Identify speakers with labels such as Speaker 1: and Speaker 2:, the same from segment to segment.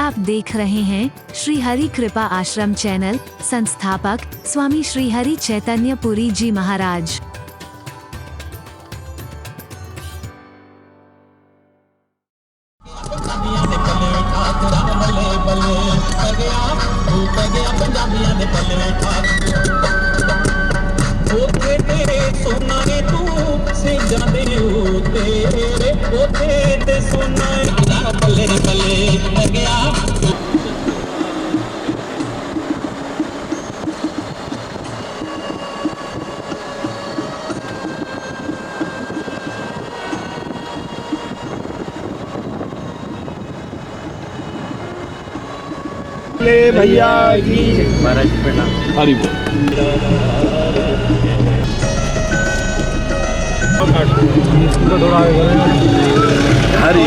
Speaker 1: आप देख रहे हैं श्री हरि कृपा आश्रम चैनल। संस्थापक स्वामी श्री हरि चैतन्य पुरी जी महाराज।
Speaker 2: भैया की
Speaker 3: महाराज जी प्रणाम।
Speaker 2: हरि बोल। थोड़ा हरि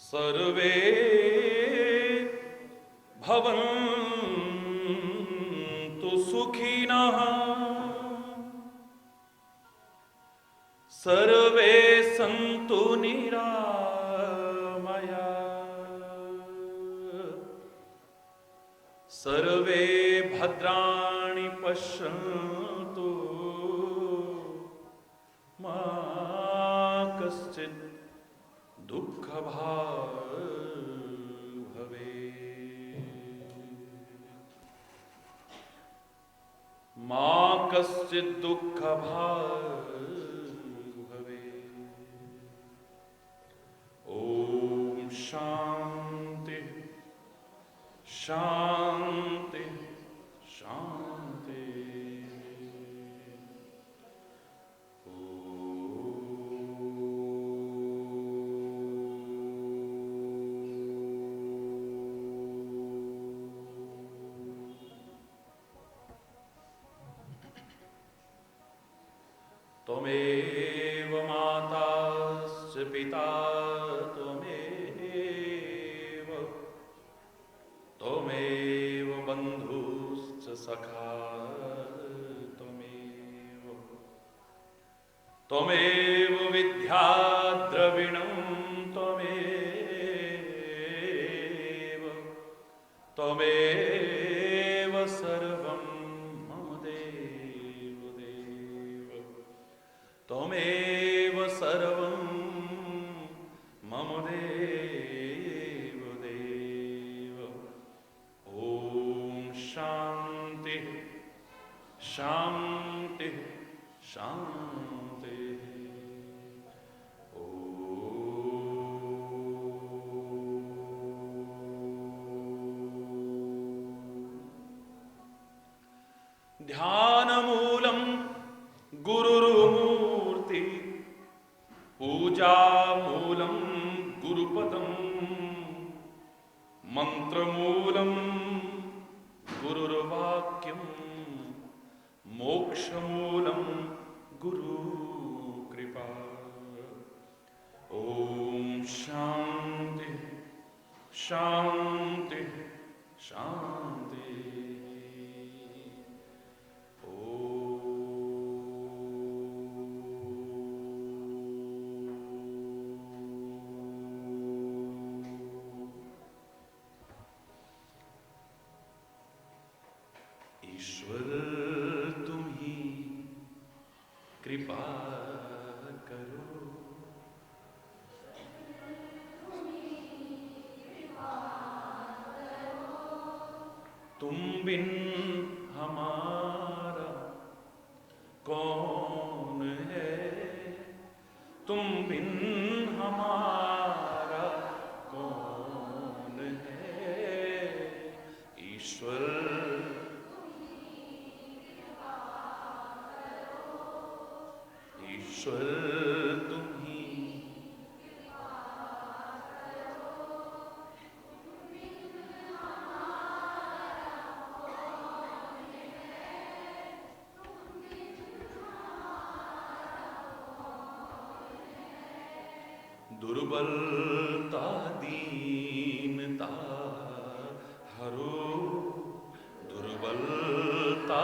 Speaker 4: सर्वे भवन्तु सुखिनः सर्वे सन्तु निरामयाः सर्वे भद्राणि पश्यन्तु मा कश्चित् दुःखभाग् भवेत् मा कश्चित् दुःखभाग् भवेत्। ॐ शान्ति शान्ति शान्ति। त्वमेव माता च पिता त्वमेव बन्धुश्च सखा त्वमेव विद्या द्रविणं त्वमेव सर्वं मम देव त्वमेव सर्वं मम देव ॐ शान्ति शान्ति शान्ति। ध्यानमूलं गुरुर्मूर्ति पूजामूलं गुरुपदं मन्त्रमूलं गुरुर्वाक्यं मोक्षमूलं गुरुकृपा। ॐ शान्ति शान्ति शान्ति। ईश्वर तुम ही कृपा करो बिन हमारा कौन है, तुम बिन हमारा कौन है। ईश्वर ईश्वर तुम ही दुर्बलता दीनता हरो, दुर्बलता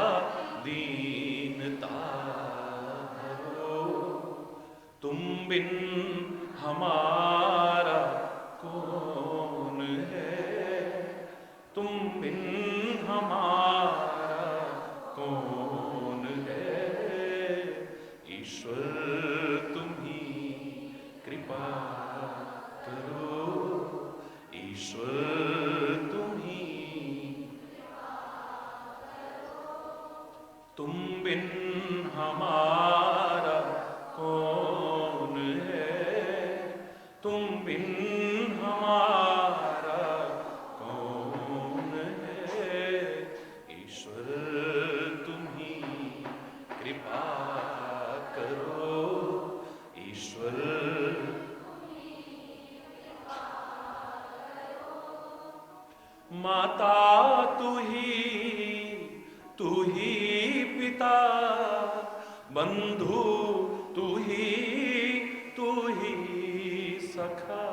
Speaker 4: दीनता हरो। तुम बिन हमारा कौन है, तुम बिन हमारा कौन है। ईश्वर तुम ही कृपा करो, ईश्वर तुम ही। तुम बिन हमारा कौन है, तुम बिन हमारा कौन है। ईश्वर तुम ही कृपा करो, ईश्वर। माता तू ही पिता, बंधु तू ही सखा।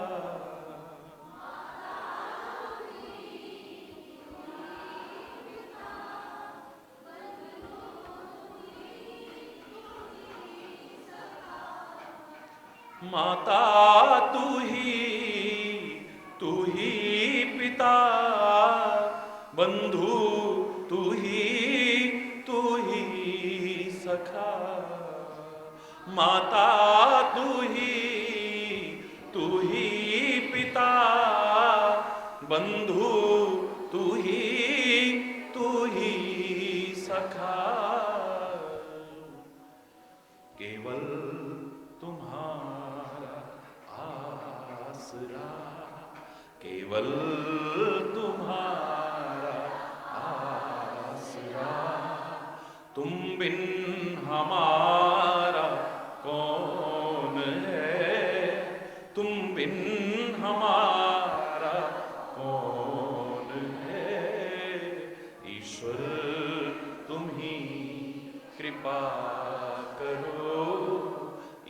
Speaker 4: माता तू ही पिता, बंधु तू ही सखा। माता तू ही पिता, बंधु तू ही सखा। केवल तुम्हारा आसरा, केवल तुम्हारा आसरा। तुम बिन हमारा कौन है, तुम बिन हमारा कौन है। ईश्वर तुम ही कृपा करो,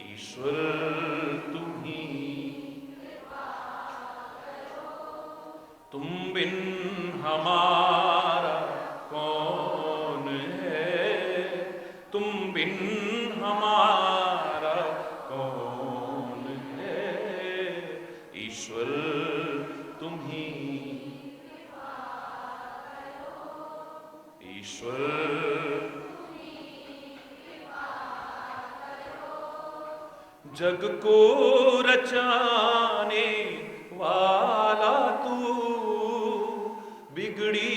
Speaker 4: ईश्वर तुम ही। तुम बिन हमारा कौन है, तुम बिन हमारा कौन है। ईश्वर तुम ही, ईश्वर। जग को रचाने वाला तू, बिगड़ी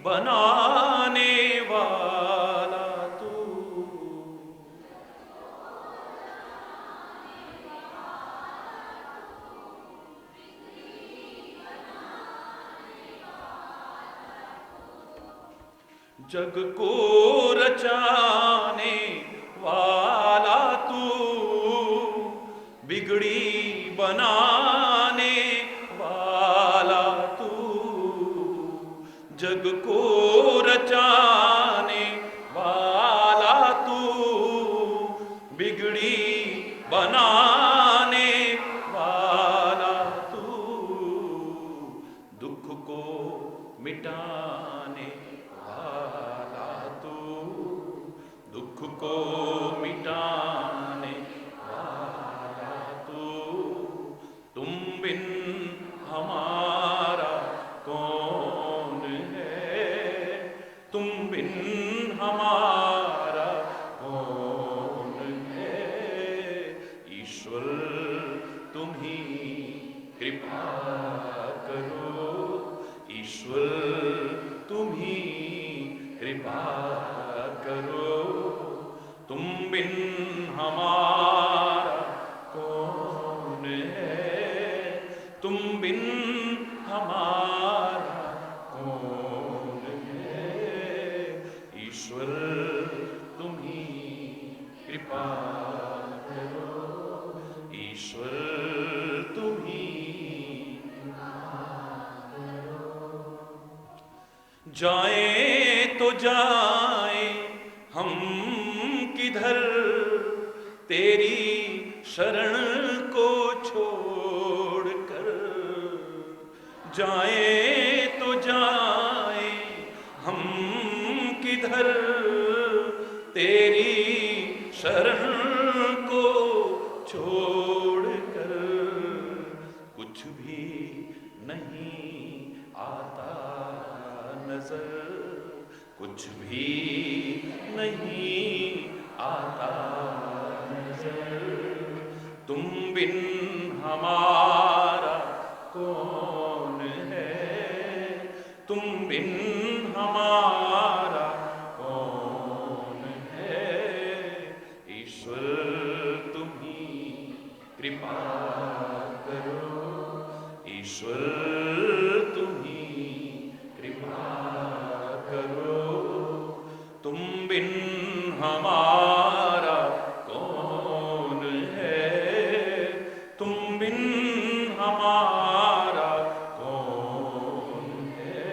Speaker 4: बनाने वाला तू। जग को रचाने वाला तू, बिगड़ी बनाने वाला तू। जग को रचाने वाला तू, बिगड़ी बनाने वाला तू। दुख को मिटाने वाला तू, दुख को मिटाने वाला तू। तुम बिन हमारा कौन है, तुम बिन ईश्वर तुम्ही जाए तो जाए हम किधर, तेरी शरण को छोड़कर। जाए तो जाए हम किधर, तेरी शरण को छोड़कर। कुछ भी नहीं आता नजर, कुछ भी नहीं आता नजर। तुम बिन हमारा कौन है, तुम बिन हमारा कौन है। ईश्वर तुम्ही कृपा करो, ईश्वर तुम्ही कृपा करो। तुम बिन हमारा कौन है, तुम बिन हमारा कौन है।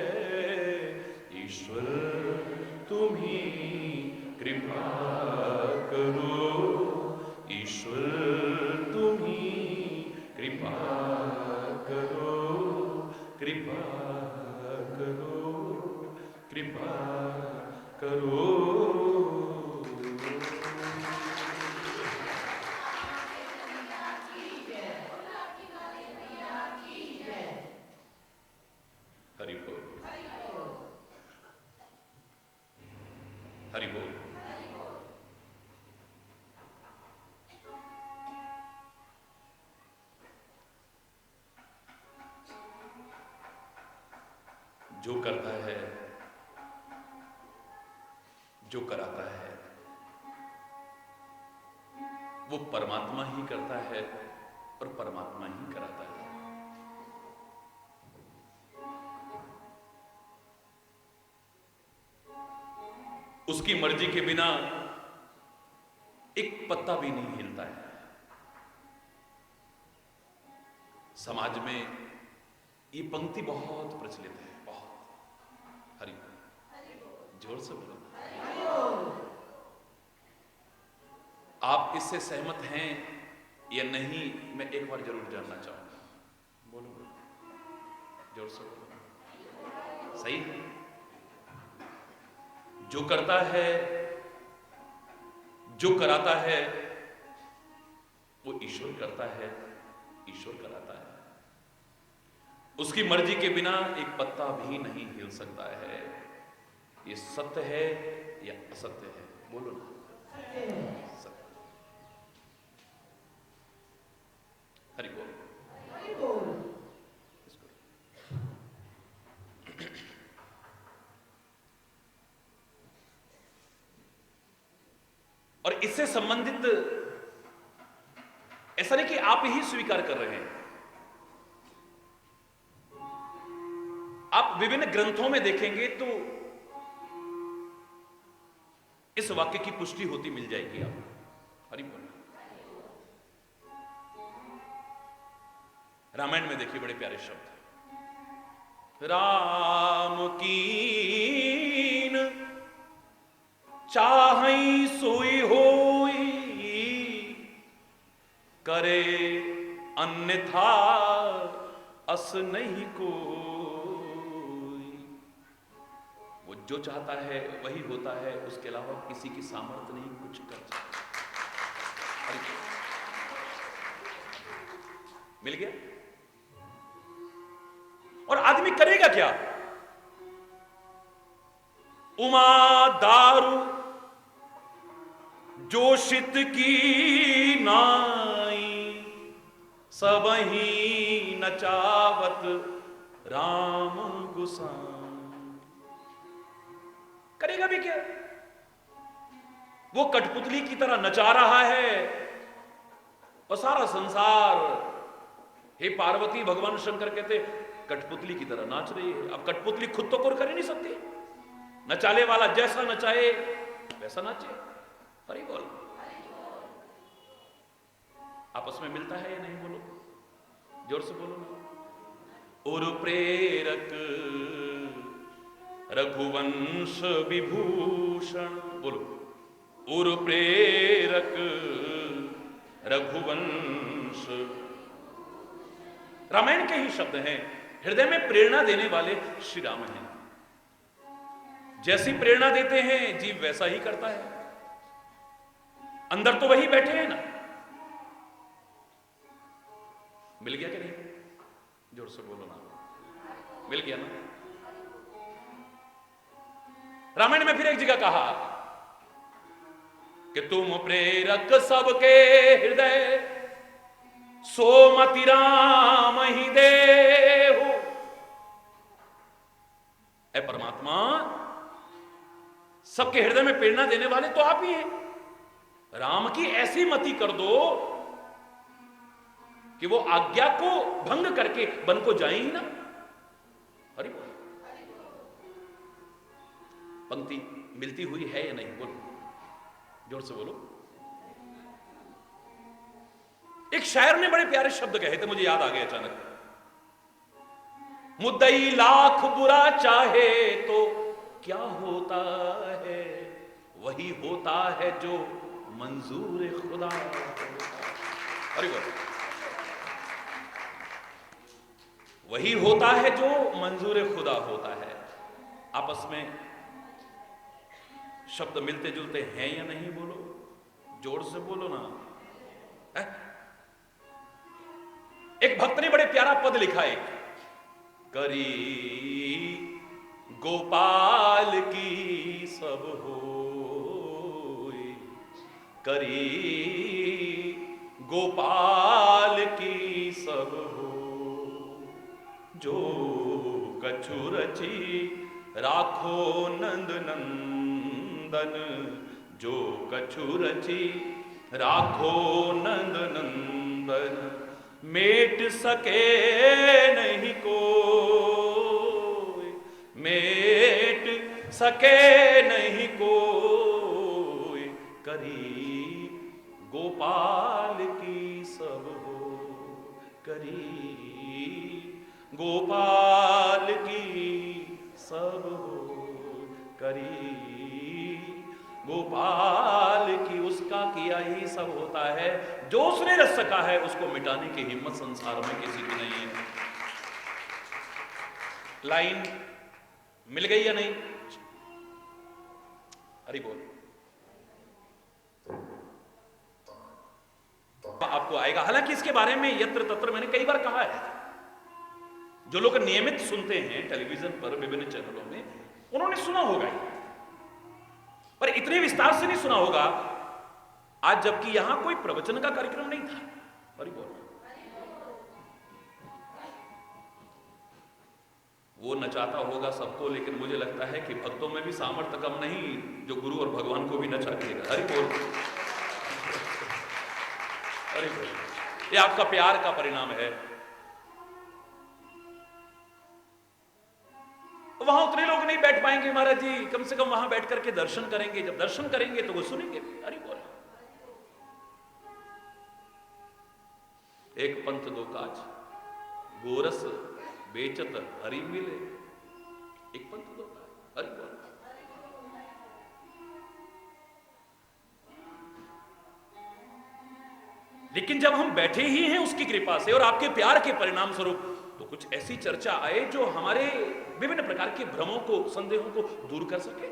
Speaker 4: ईश्वर तुम्ही कृपा करो, ईश्वर तुम्ही कृपा करो, कृपा करो, कृपा करो। हरि बोल, हरि बोल। जो करता है, जो कराता है, वो परमात्मा ही करता है और परमात्मा ही कराता है। उसकी मर्जी के बिना एक पत्ता भी नहीं हिलता है। समाज में ये पंक्ति बहुत प्रचलित है, बहुत। हरि जोर से बोलो। आप इससे सहमत हैं या नहीं, मैं एक बार जरूर जानना चाहूंगा। बोलो, जोर से बोलो। सही है? जो करता है, जो कराता है, वो ईश्वर करता है, ईश्वर कराता है। उसकी मर्जी के बिना एक पत्ता भी नहीं हिल सकता है। ये सत्य है या असत्य है? बोलो ना। सत्य। हरि बोल। और इससे संबंधित ऐसा नहीं कि आप ही स्वीकार कर रहे हैं, आप विभिन्न ग्रंथों में देखेंगे तो इस वाक्य की पुष्टि होती मिल जाएगी आपको। हरि बोल। रामायण में देखिए बड़े प्यारे शब्द, राम कीन चाहई सोई होई, करे अन्यथा अस नहीं कोई। वो जो चाहता है वही होता है, उसके अलावा किसी की सामर्थ्य नहीं कुछ कर सकता। मिल गया? और आदमी करेगा क्या? उमा दारू जोशित की नाई, सबही नचावत राम गुसाई। करेगा भी क्या? वो कठपुतली की तरह नचा रहा है और सारा संसार, हे पार्वती, भगवान शंकर कहते कठपुतली की तरह नाच रही है। अब कठपुतली खुद तो कुर कर ही नहीं सकती, नचाले वाला जैसा नचाए वैसा नाचे। हरि बोल। आपस में मिलता है या नहीं? बोलो, जोर से बोलो ना। और प्रेरक रघुवंश विभूषण, बोलो, और प्रेरक रघुवंश। रामायण के ही शब्द हैं, हृदय में प्रेरणा देने वाले श्री राम हैं। जैसी प्रेरणा देते हैं जीव वैसा ही करता है। अंदर तो वही बैठे हैं ना। मिल गया कि नहीं? जोर से बोलो ना, मिल गया ना। रामायण में फिर एक जगह कहा कि तुम प्रेरक सबके हृदय, सोमति राम ही देहु। ऐ परमात्मा, सबके हृदय में प्रेरणा देने वाले तो आप ही हैं। राम की ऐसी मति कर दो कि वो आज्ञा को भंग करके वन को जाए ही ना। हरि बोल। पंक्ति मिलती हुई है या नहीं? बोलो, जोर से बोलो। एक शायर ने बड़े प्यारे शब्द कहे थे, मुझे याद आ गए अचानक। मुद्दई लाख बुरा चाहे तो क्या होता है, वही होता है जो मंजूर खुदा। अरे बोल, वही होता है जो मंजूर खुदा होता है। आपस में शब्द मिलते जुलते हैं या नहीं? बोलो, जोर से बोलो ना। है? एक भक्त ने बड़े प्यारा पद लिखा है, करी गोपाल की सब होय, करी गोपाल की सब हो, जो कछु रची राखो नंद नंदन, जो कछु रची राखो नंद नंदन, मेट सके नहीं कोई, मेट सके नहीं कोई, करी गोपाल की सब हो, करी गोपाल की सब हो, करी गोपाल की। उसका किया ही सब होता है, जो उसने रच सका है उसको मिटाने की हिम्मत संसार में किसी की नहीं है। लाइन मिल गई या नहीं? हरि बोल। आपको आएगा। हालांकि इसके बारे में यत्र तत्र मैंने कई बार कहा है। जो लोग नियमित सुनते हैं टेलीविजन पर विभिन्न चैनलों में, उन्होंने सुना होगा ही, पर इतने विस्तार से नहीं सुना होगा आज, जबकि यहां कोई प्रवचन का कार्यक्रम नहीं था। हरि बोल। वो नचाता होगा सबको, लेकिन मुझे लगता है कि भक्तों में भी सामर्थ्य कम नहीं जो गुरु और भगवान को भी नचा देगा। हरि बोल, हरि बोल। ये आपका प्यार का परिणाम है। वहां उतने लोग नहीं बैठ पाएंगे महाराज जी, कम से कम वहां बैठ करके दर्शन करेंगे। जब दर्शन करेंगे तो वो सुनेंगे भी। हरि बोल। एक पंथ दो काज, गोरस बेचत हरि मिले। एक पंथ दो काज। हरि बोल। लेकिन जब हम बैठे ही हैं उसकी कृपा से और आपके प्यार के परिणाम स्वरूप, तो कुछ ऐसी चर्चा आए जो हमारे विभिन्न प्रकार के भ्रमों को, संदेहों को दूर कर सके।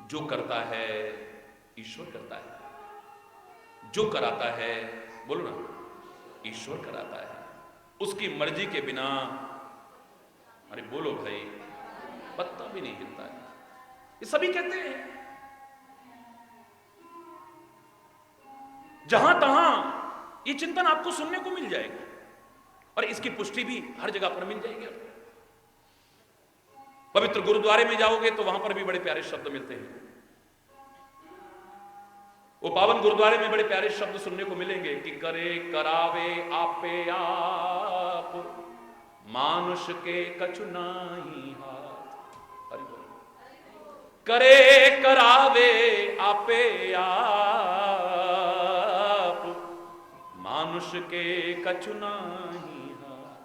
Speaker 4: जो करता है ईश्वर करता है, जो कराता है, बोलो ना, ईश्वर कराता है। उसकी मर्जी के बिना, अरे बोलो भाई, पत्ता भी नहीं हिलता है। ये सभी कहते हैं। जहां तहां ये चिंतन आपको सुनने को मिल जाएगा और इसकी पुष्टि भी हर जगह पर मिल जाएगी। पवित्र गुरुद्वारे में जाओगे तो वहां पर भी बड़े प्यारे शब्द मिलते हैं। वो पावन गुरुद्वारे में बड़े प्यारे शब्द सुनने को मिलेंगे कि करे करावे आपे आप, मानुष के कछु नाही हाथ। हरि बोल। करे करावे आपे आप, मानुष के कछु नाही हाथ।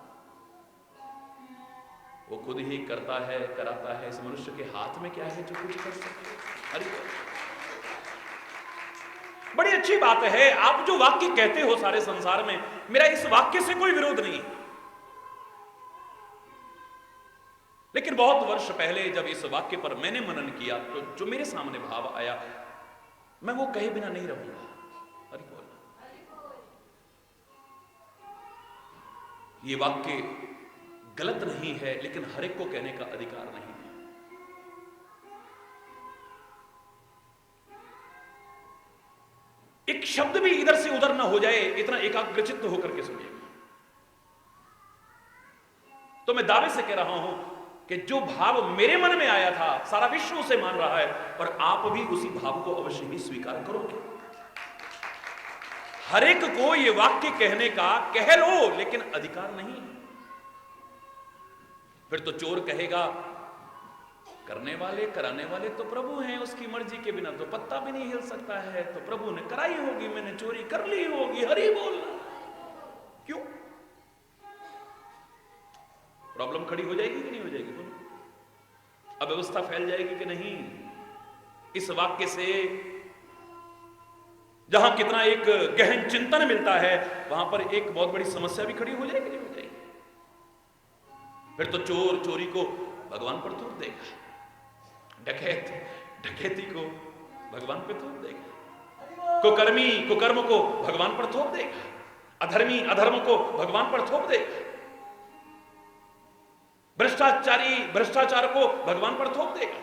Speaker 4: वो खुद ही करता है, कराता है। इस मनुष्य के हाथ में क्या है जो कुछ कर सके? हरि बोल। बड़ी अच्छी बात है। आप जो वाक्य कहते हो सारे संसार में, मेरा इस वाक्य से कोई विरोध नहीं है। लेकिन बहुत वर्ष पहले जब इस वाक्य पर मैंने मनन किया तो जो मेरे सामने भाव आया, मैं वो कहे बिना नहीं रहूंगा। हरि बोल। ये वाक्य गलत नहीं है, लेकिन हर एक को कहने का अधिकार नहीं है। एक शब्द भी इधर से उधर ना हो जाए, इतना एकाग्रचित्त होकर के सुनिएगा। तो मैं दावे से कह रहा हूं कि जो भाव मेरे मन में आया था, सारा विश्व उसे मान रहा है, और आप भी उसी भाव को अवश्य ही स्वीकार करोगे। हर एक को यह वाक्य कहने का कह लो, लेकिन अधिकार नहीं। फिर तो चोर कहेगा करने वाले कराने वाले तो प्रभु हैं, उसकी मर्जी के बिना तो पत्ता भी नहीं हिल सकता है, तो प्रभु ने कराई होगी, मैंने चोरी कर ली होगी। हरि बोल। क्यों? प्रॉब्लम खड़ी हो जाएगी कि नहीं हो जाएगी? बोलो। अव्यवस्था फैल जाएगी कि नहीं? इस वाक्य से जहां कितना एक गहन चिंतन मिलता है, वहां पर एक बहुत बड़ी समस्या भी खड़ी हो जाएगी, नहीं हो जाएगी? फिर तो चोर चोरी को भगवान पर थोप देगा, डकैत डकैती को भगवान पे थोप देगा, कुकर्मी कुकर्म को भगवान पर थोप देगा, अधर्मी अधर्म को भगवान पर थोप देगा, भ्रष्टाचारी भ्रष्टाचार को भगवान पर थोप देगा,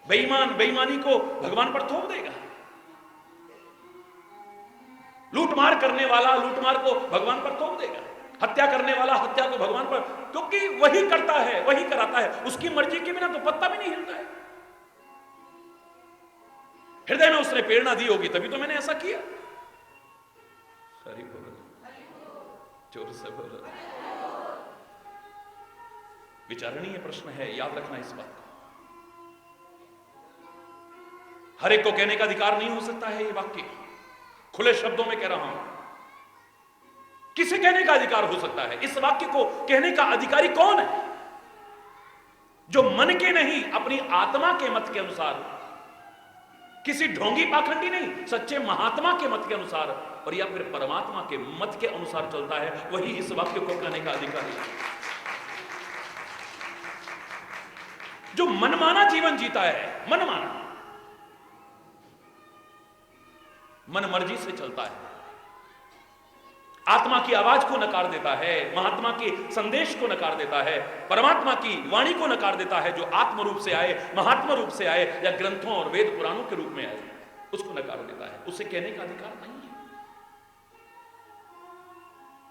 Speaker 4: बेईमान बेईमानी को भगवान पर थोप देगा, लूटमार करने वाला लूटमार को भगवान पर थोप देगा, हत्या करने वाला हत्या को भगवान पर, क्योंकि वही करता है, वही कराता है, उसकी मर्जी के बिना तो पत्ता भी नहीं हिलता है। हृदय में उसने प्रेरणा दी होगी, तभी तो मैंने ऐसा किया। हरि बोल। जोर से बोलो। विचारणीय प्रश्न है, याद रखना इस बात को। हर एक को कहने का अधिकार नहीं हो सकता है। ये वाक्य खुले शब्दों में कह रहा हूं, किसे कहने का अधिकार हो सकता है? इस वाक्य को कहने का अधिकारी कौन है? जो मन के नहीं, अपनी आत्मा के मत के अनुसार, किसी ढोंगी पाखंडी नहीं, सच्चे महात्मा के मत के अनुसार, और या फिर परमात्मा के मत के अनुसार चलता है, वही इस वाक्य को कहने का अधिकारी है। जो मनमाना जीवन जीता है, मनमाना, मन मर्जी से चलता है, आत्मा की आवाज को नकार देता है, महात्मा के संदेश को नकार देता है, परमात्मा की वाणी को नकार देता है, जो आत्म रूप से आए, महात्मा रूप से आए, या ग्रंथों और वेद पुराणों के रूप में आए, उसको नकार देता है। उसे कहने का अधिकार नहीं है।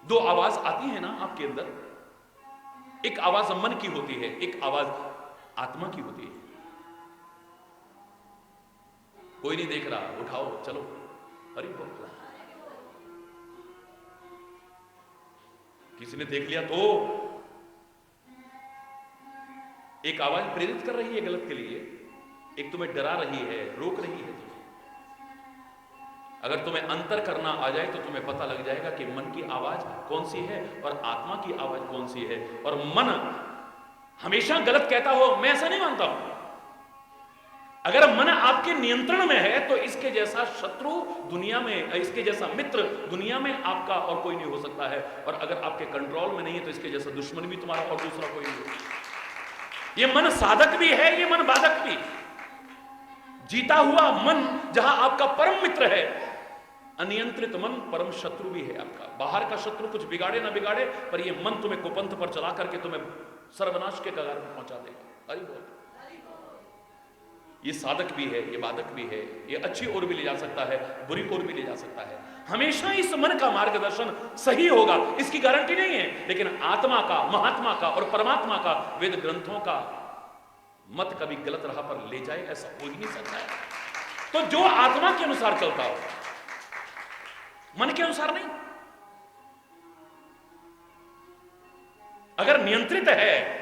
Speaker 4: दो आवाज आती है ना आपके अंदर, एक आवाज मन की होती है, एक आवाज आत्मा की होती है। कोई नहीं देख रहा, उठाओ चलो, हरि बोल। किसी ने देख लिया तो एक आवाज प्रेरित कर रही है गलत के लिए, एक तुम्हें डरा रही है, रोक रही है तुम्हें। अगर तुम्हें अंतर करना आ जाए तो तुम्हें पता लग जाएगा कि मन की आवाज कौन सी है और आत्मा की आवाज कौन सी है। और मन हमेशा गलत कहता हो, मैं ऐसा नहीं मानता हूं। अगर मन आपके नियंत्रण में है तो इसके जैसा शत्रु दुनिया में, इसके जैसा मित्र दुनिया में आपका और कोई नहीं हो सकता है। और अगर आपके कंट्रोल में नहीं है तो इसके जैसा दुश्मन भी तुम्हारा और दूसरा कोई नहीं हो। ये मन साधक भी है, ये मन बाधक भी। जीता हुआ मन जहां आपका परम मित्र है, अनियंत्रित मन परम शत्रु भी है आपका। बाहर का शत्रु कुछ बिगाड़े ना बिगाड़े, पर ये मन तुम्हें कुपंथ पर चला करके तुम्हें सर्वनाश के कगार पर पहुंचा देगा। हरि बोल। ये साधक भी है, ये बाधक भी है, ये अच्छी ओर भी ले जा सकता है, बुरी ओर भी ले जा सकता है। हमेशा इस मन का मार्गदर्शन सही होगा इसकी गारंटी नहीं है, लेकिन आत्मा का, महात्मा का और परमात्मा का, वेद ग्रंथों का मत कभी गलत राह पर ले जाए, ऐसा हो ही नहीं सकता है। तो जो आत्मा के अनुसार चलता हो, मन के अनुसार नहीं। अगर नियंत्रित है,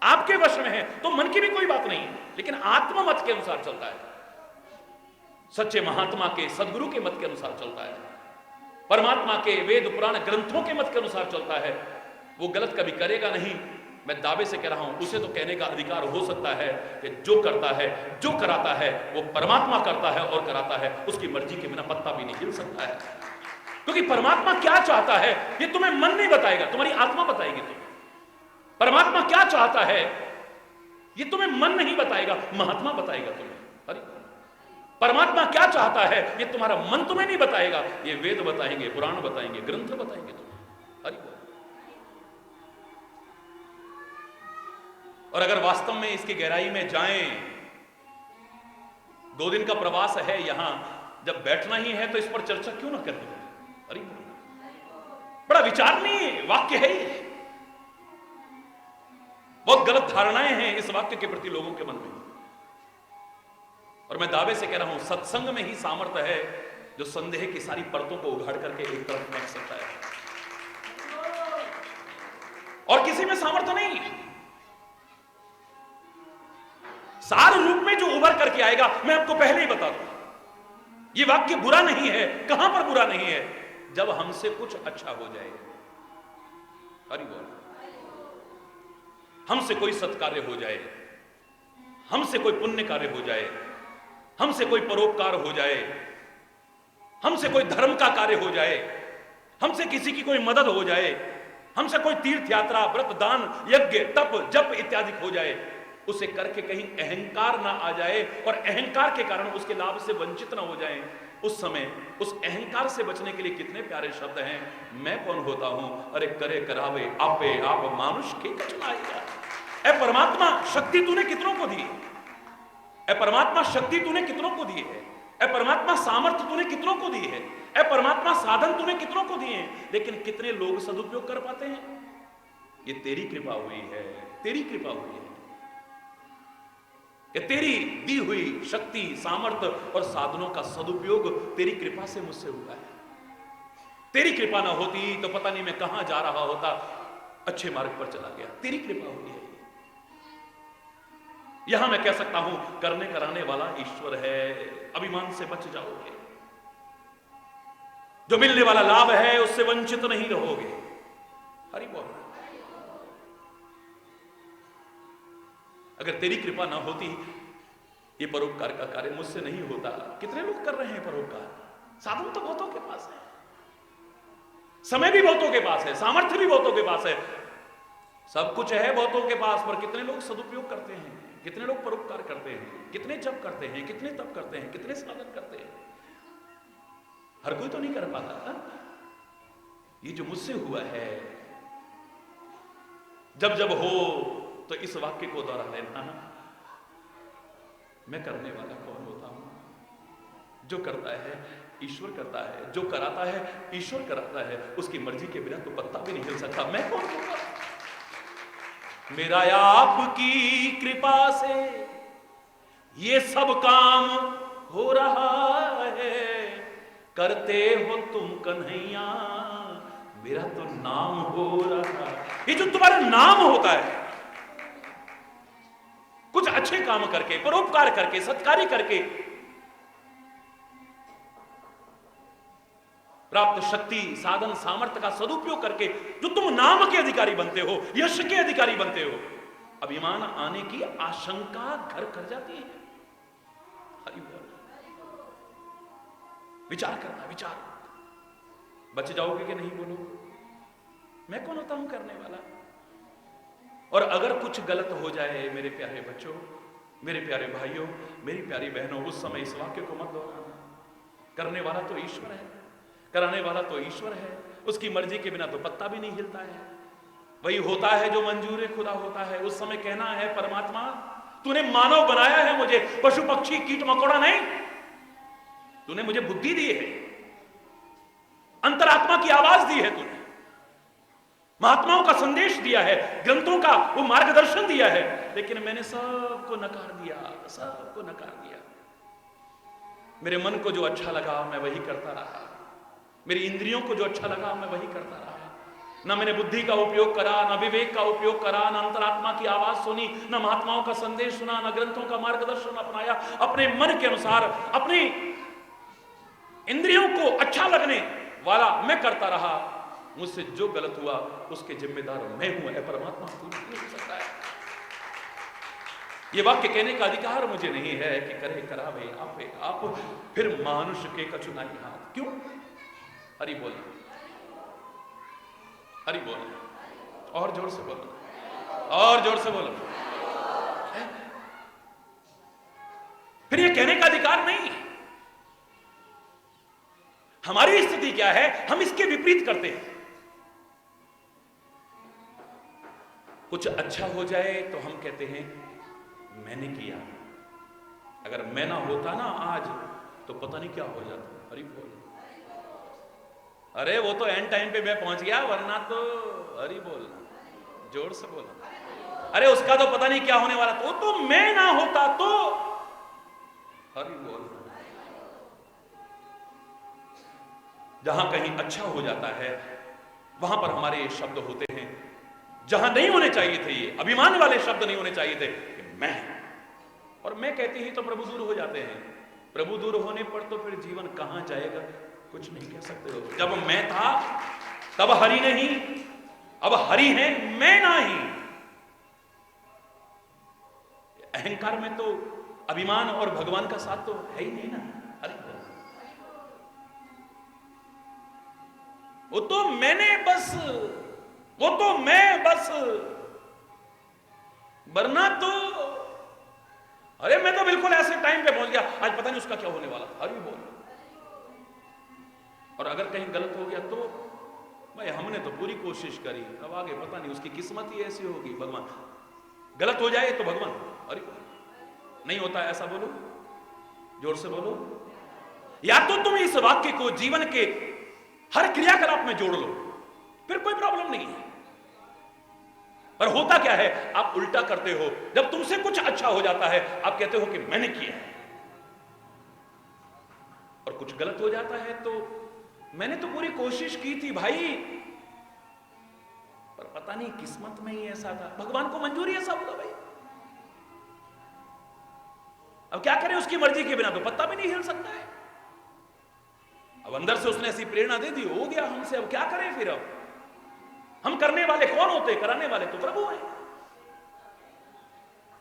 Speaker 4: आपके वश में है, तो मन की भी कोई बात नहीं है। लेकिन आत्म मत के अनुसार चलता है, सच्चे महात्मा के सदगुरु के मत के अनुसार चलता है, परमात्मा के वेद पुराण ग्रंथों के मत के अनुसार चलता है, वो गलत कभी करेगा नहीं। मैं दावे से कह रहा हूं, उसे तो कहने का अधिकार हो सकता है कि जो करता है, जो कराता है, वो परमात्मा करता है और कराता है, उसकी मर्जी के बिना पत्ता भी नहीं हिल सकता है। क्योंकि परमात्मा क्या चाहता है ये तुम्हें मन नहीं बताएगा, तुम्हारी आत्मा बताएगी तुम्हें। परमात्मा क्या चाहता है ये तुम्हें मन नहीं बताएगा, महात्मा बताएगा तुम्हें। अरे परमात्मा क्या चाहता है ये तुम्हारा मन तुम्हें नहीं बताएगा, ये वेद बताएंगे, पुराण बताएंगे, ग्रंथ बताएंगे तुम्हें। अरे और अगर वास्तव में इसकी गहराई में जाएं, 2 दिन का प्रवास है यहां, जब बैठना ही है तो इस पर चर्चा क्यों ना करें। अरे बड़ा विचारणीय वाक्य है ये, बहुत गलत धारणाएं हैं इस वाक्य के प्रति लोगों के मन में। और मैं दावे से कह रहा हूं, सत्संग में ही सामर्थ्य है जो संदेह की सारी परतों को उघाड़ करके एक तरफ फेंक सकता है, और किसी में सामर्थ्य नहीं। सार रूप में जो उभर करके आएगा, मैं आपको पहले ही बता दूं, ये वाक्य बुरा नहीं है। कहां पर बुरा नहीं है? जब हमसे कुछ अच्छा हो जाए, हरि बोल, हमसे कोई सत्कार्य हो जाए, हमसे कोई पुण्य कार्य हो जाए, हमसे कोई परोपकार हो जाए, हमसे कोई धर्म का कार्य हो जाए, हमसे किसी की कोई मदद हो जाए, हमसे कोई तीर्थ यात्रा, व्रत, दान, यज्ञ, तप, जप इत्यादि हो जाए, उसे करके कहीं अहंकार ना आ जाए और अहंकार के कारण उसके लाभ से वंचित ना हो जाएं, उस समय उस अहंकार से बचने के लिए कितने प्यारे शब्द हैं, मैं कौन होता हूं, अरे करे करावे आपे आप मानुष के कचनाएगा। ए परमात्मा, शक्ति तूने कितनों को दी है? ए परमात्मा, शक्ति तूने कितनों को दी है? ए परमात्मा, सामर्थ्य तूने कितनों को दी है? ए परमात्मा, साधन तूने कितनों को दिए हैं? लेकिन कितने लोग सदुपयोग कर पाते हैं? ये तेरी कृपा हुई है, तेरी कृपा हुई है, कि तेरी दी हुई शक्ति, सामर्थ्य और साधनों का सदुपयोग तेरी कृपा से मुझसे हुआ है। तेरी कृपा ना होती तो पता नहीं मैं कहां जा रहा होता, अच्छे मार्ग पर चला गया। तेरी कृपा हुई है। यहां मैं कह सकता हूं, करने कराने वाला ईश्वर है, अभिमान से बच जाओगे, जो मिलने वाला लाभ है उससे वंचित नहीं रहोगे। हरि बोल। अगर तेरी कृपा ना होती, ये परोपकार का कार्य मुझसे नहीं होता। कितने लोग कर रहे हैं परोपकार? साधन तो बहुतों के पास है, समय भी बहुतों के पास है, सामर्थ्य भी बहुतों के पास है, सब कुछ है बहुतों के पास, पर कितने लोग सदुपयोग करते हैं, कितने लोग परोपकार करते हैं, कितने जप करते हैं, कितने तप करते हैं, कितने साधन करते हैं? हर कोई तो नहीं कर पाता। ये जो मुझसे हुआ है, जब जब हो तो इस वाक्य को दोहरा लेना, मैं करने वाला कौन होता हूं? जो करता है ईश्वर करता है, जो कराता है ईश्वर कराता है, उसकी मर्जी के बिना तो पत्ता भी नहीं हिल सकता। मैं कौन होगा? मेरा आपकी कृपा से ये सब काम हो रहा है, करते हो तुम कन्हैया, मेरा तो नाम हो रहा है। ये जो तुम्हारा नाम होता है, कुछ अच्छे काम करके, परोपकार करके, सत्कार्य करके प्राप्त शक्ति, साधन, सामर्थ्य का सदुपयोग करके जो तुम नाम के अधिकारी बनते हो, यश के अधिकारी बनते हो, अभिमान आने की आशंका घर कर जाती है। हरि बोल। विचार करना, विचार, बच जाओगे कि नहीं? बोलो, मैं कौन होता हूं करने वाला? और अगर कुछ गलत हो जाए, मेरे प्यारे बच्चों, मेरे प्यारे भाइयों, मेरी प्यारी बहनों, उस समय इस वाक्य को मत दोहराना। करने वाला तो ईश्वर है, कराने वाला तो ईश्वर है, उसकी मर्जी के बिना तो पत्ता भी नहीं हिलता है। वही होता है जो मंजूर खुदा होता है। उस समय कहना है, परमात्मा तूने मानव बनाया है मुझे, पशु पक्षी कीट मकोड़ा नहीं, तूने मुझे बुद्धि दी है, अंतरात्मा की आवाज दी है, तूने महात्माओं का संदेश दिया है, ग्रंथों का वो मार्गदर्शन दिया है, लेकिन मैंने सबको नकार दिया, सबको नकार दिया। मेरे मन को जो अच्छा लगा मैं वही करता रहा, मेरी इंद्रियों को जो अच्छा लगा मैं वही करता रहा, ना मैंने बुद्धि का उपयोग करा, ना विवेक का उपयोग करा, ना अंतरात्मा की आवाज सुनी, ना महात्माओं का संदेश सुना, ना ग्रंथों का मार्गदर्शन अपनाया। अपने मन के अनुसार अपनी इंद्रियों को अच्छा लगने वाला मैं करता रहा। मुझसे जो गलत हुआ उसके जिम्मेदार मैं हूं, परमात्मा तू नहीं हो सकता है। ये वाक्य कहने का अधिकार मुझे नहीं है कि करे करावे आप फिर मानुष के कछुनाई हाथ। क्यों? हरि बोल, हरि बोल, और जोर से बोलो, और जोर से बोलो। फिर ये कहने का अधिकार नहीं। हमारी स्थिति क्या है? हम इसके विपरीत करते हैं। कुछ अच्छा हो जाए तो हम कहते हैं मैंने किया। अगर मैं ना होता ना आज तो पता नहीं क्या हो जाता। हरि बोल। अरे वो तो एंड टाइम पे मैं पहुंच गया, वरना तो हरि बोल, जोर से बोला। अरे उसका तो पता नहीं क्या होने वाला, तो मैं ना होता तो हरि बोल। जहां कहीं अच्छा हो जाता है वहां पर हमारे शब्द होते हैं जहां नहीं होने चाहिए थे। ये अभिमान वाले शब्द नहीं होने चाहिए थे कि मैं, और मैं कहती ही तो प्रभु दूर हो जाते हैं। प्रभु दूर होने पर तो फिर जीवन कहां जाएगा, कुछ नहीं कह सकते हो। जब मैं था तब हरि नहीं, अब हरि है मैं नहीं। अहंकार में तो अभिमान और भगवान का साथ तो है ही नहीं ना। हरि वो तो मैंने बस, वो तो मैं बस, वरना तो अरे मैं तो बिल्कुल ऐसे टाइम पे पहुंच गया, आज पता नहीं उसका क्या होने वाला। हरि बोल। और अगर कहीं गलत हो गया तो भाई हमने तो पूरी कोशिश करी, अब आगे पता नहीं उसकी किस्मत ही ऐसी होगी। भगवान गलत हो जाए तो भगवान, अरे नहीं होता है ऐसा बोलो, जोर से बोलो। या तो तुम इस वाक्य को जीवन के हर क्रियाकलाप में जोड़ लो, फिर कोई प्रॉब्लम नहीं है। पर होता क्या है, आप उल्टा करते हो। जब तुमसे कुछ अच्छा हो जाता है आप कहते हो कि मैंने किया है, और कुछ गलत हो जाता है तो मैंने तो पूरी कोशिश की थी भाई, पर पता नहीं किस्मत में ही ऐसा था, भगवान को मंजूर ही ऐसा होगा भाई। अब क्या करें, उसकी मर्जी के बिना तो पत्ता भी नहीं हिल सकता है। अब अंदर से उसने ऐसी प्रेरणा दे दी, हो गया हमसे, अब क्या करें फिर। अब हम करने वाले कौन होते, कराने वाले तो प्रभु हैं।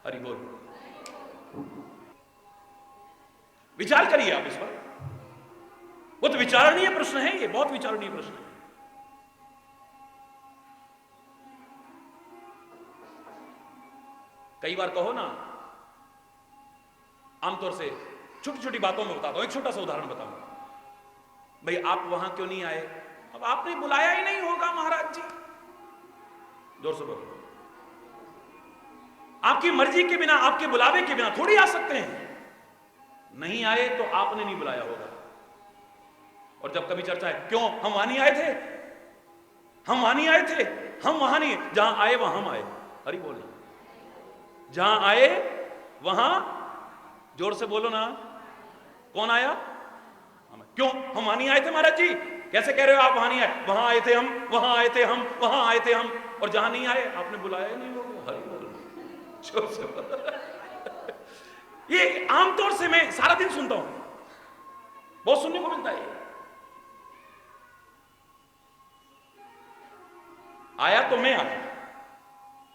Speaker 4: हरि बोल। विचार करिए आप इस पर, वो तो विचारणीय प्रश्न है, ये बहुत विचारणीय प्रश्न है। कई बार कहो ना, आमतौर से छोटी छोटी बातों में बताता हूं, एक छोटा सा उदाहरण बताऊंगा। भाई आप वहां क्यों नहीं आए? अब आपने बुलाया ही नहीं होगा महाराज जी। जोर से बोलो। आपकी मर्जी के बिना, आपके बुलावे के बिना थोड़ी आ सकते हैं। नहीं आए तो आपने नहीं बुलाया होगा। और जब कभी चर्चा है, क्यों हम वहां नहीं आए थे, हम वहां नहीं आए थे, हम वहां नहीं, जहां आए वहां हम आए। हरि बोल। जहां आए वहां, जोर से बोलो ना, कौन आया? क्यों हम वहां नहीं आए थे महाराज जी? कैसे कह रहे हो आप वहां नहीं आए? वहां आए थे हम, वहां आए थे हम, वहां आए थे हम, और जहां नहीं आए आपने बुलाया ही नहीं होगा। हरि बोल। जोर से बोलो। ये आमतौर से मैं सारा दिन सुनता हूं, बहुत सुनने को मिलता है। आया तो मैं आया,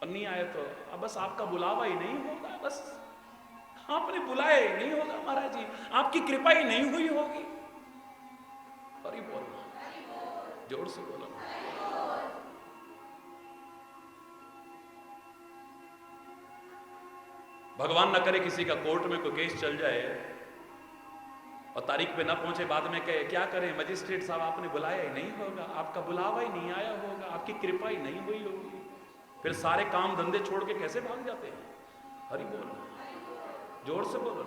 Speaker 4: और नहीं आया तो अब बस आपका बुलावा ही नहीं होगा, बस आपने बुलाया ही नहीं होगा महाराज जी, आपकी कृपा ही नहीं हुई होगी। हरि बोल। जोर से बोलो। भगवान ना करे किसी का कोर्ट में कोई केस चल जाए और तारीख पे ना पहुंचे, बाद में कहे क्या करें मजिस्ट्रेट साहब, आपने बुलाया ही नहीं होगा, आपका बुलावा ही नहीं आया होगा, आपकी कृपा ही नहीं हुई होगी। फिर सारे काम धंधे छोड़ के कैसे भाग जाते हैं। हरि बोल। जोर से बोलो।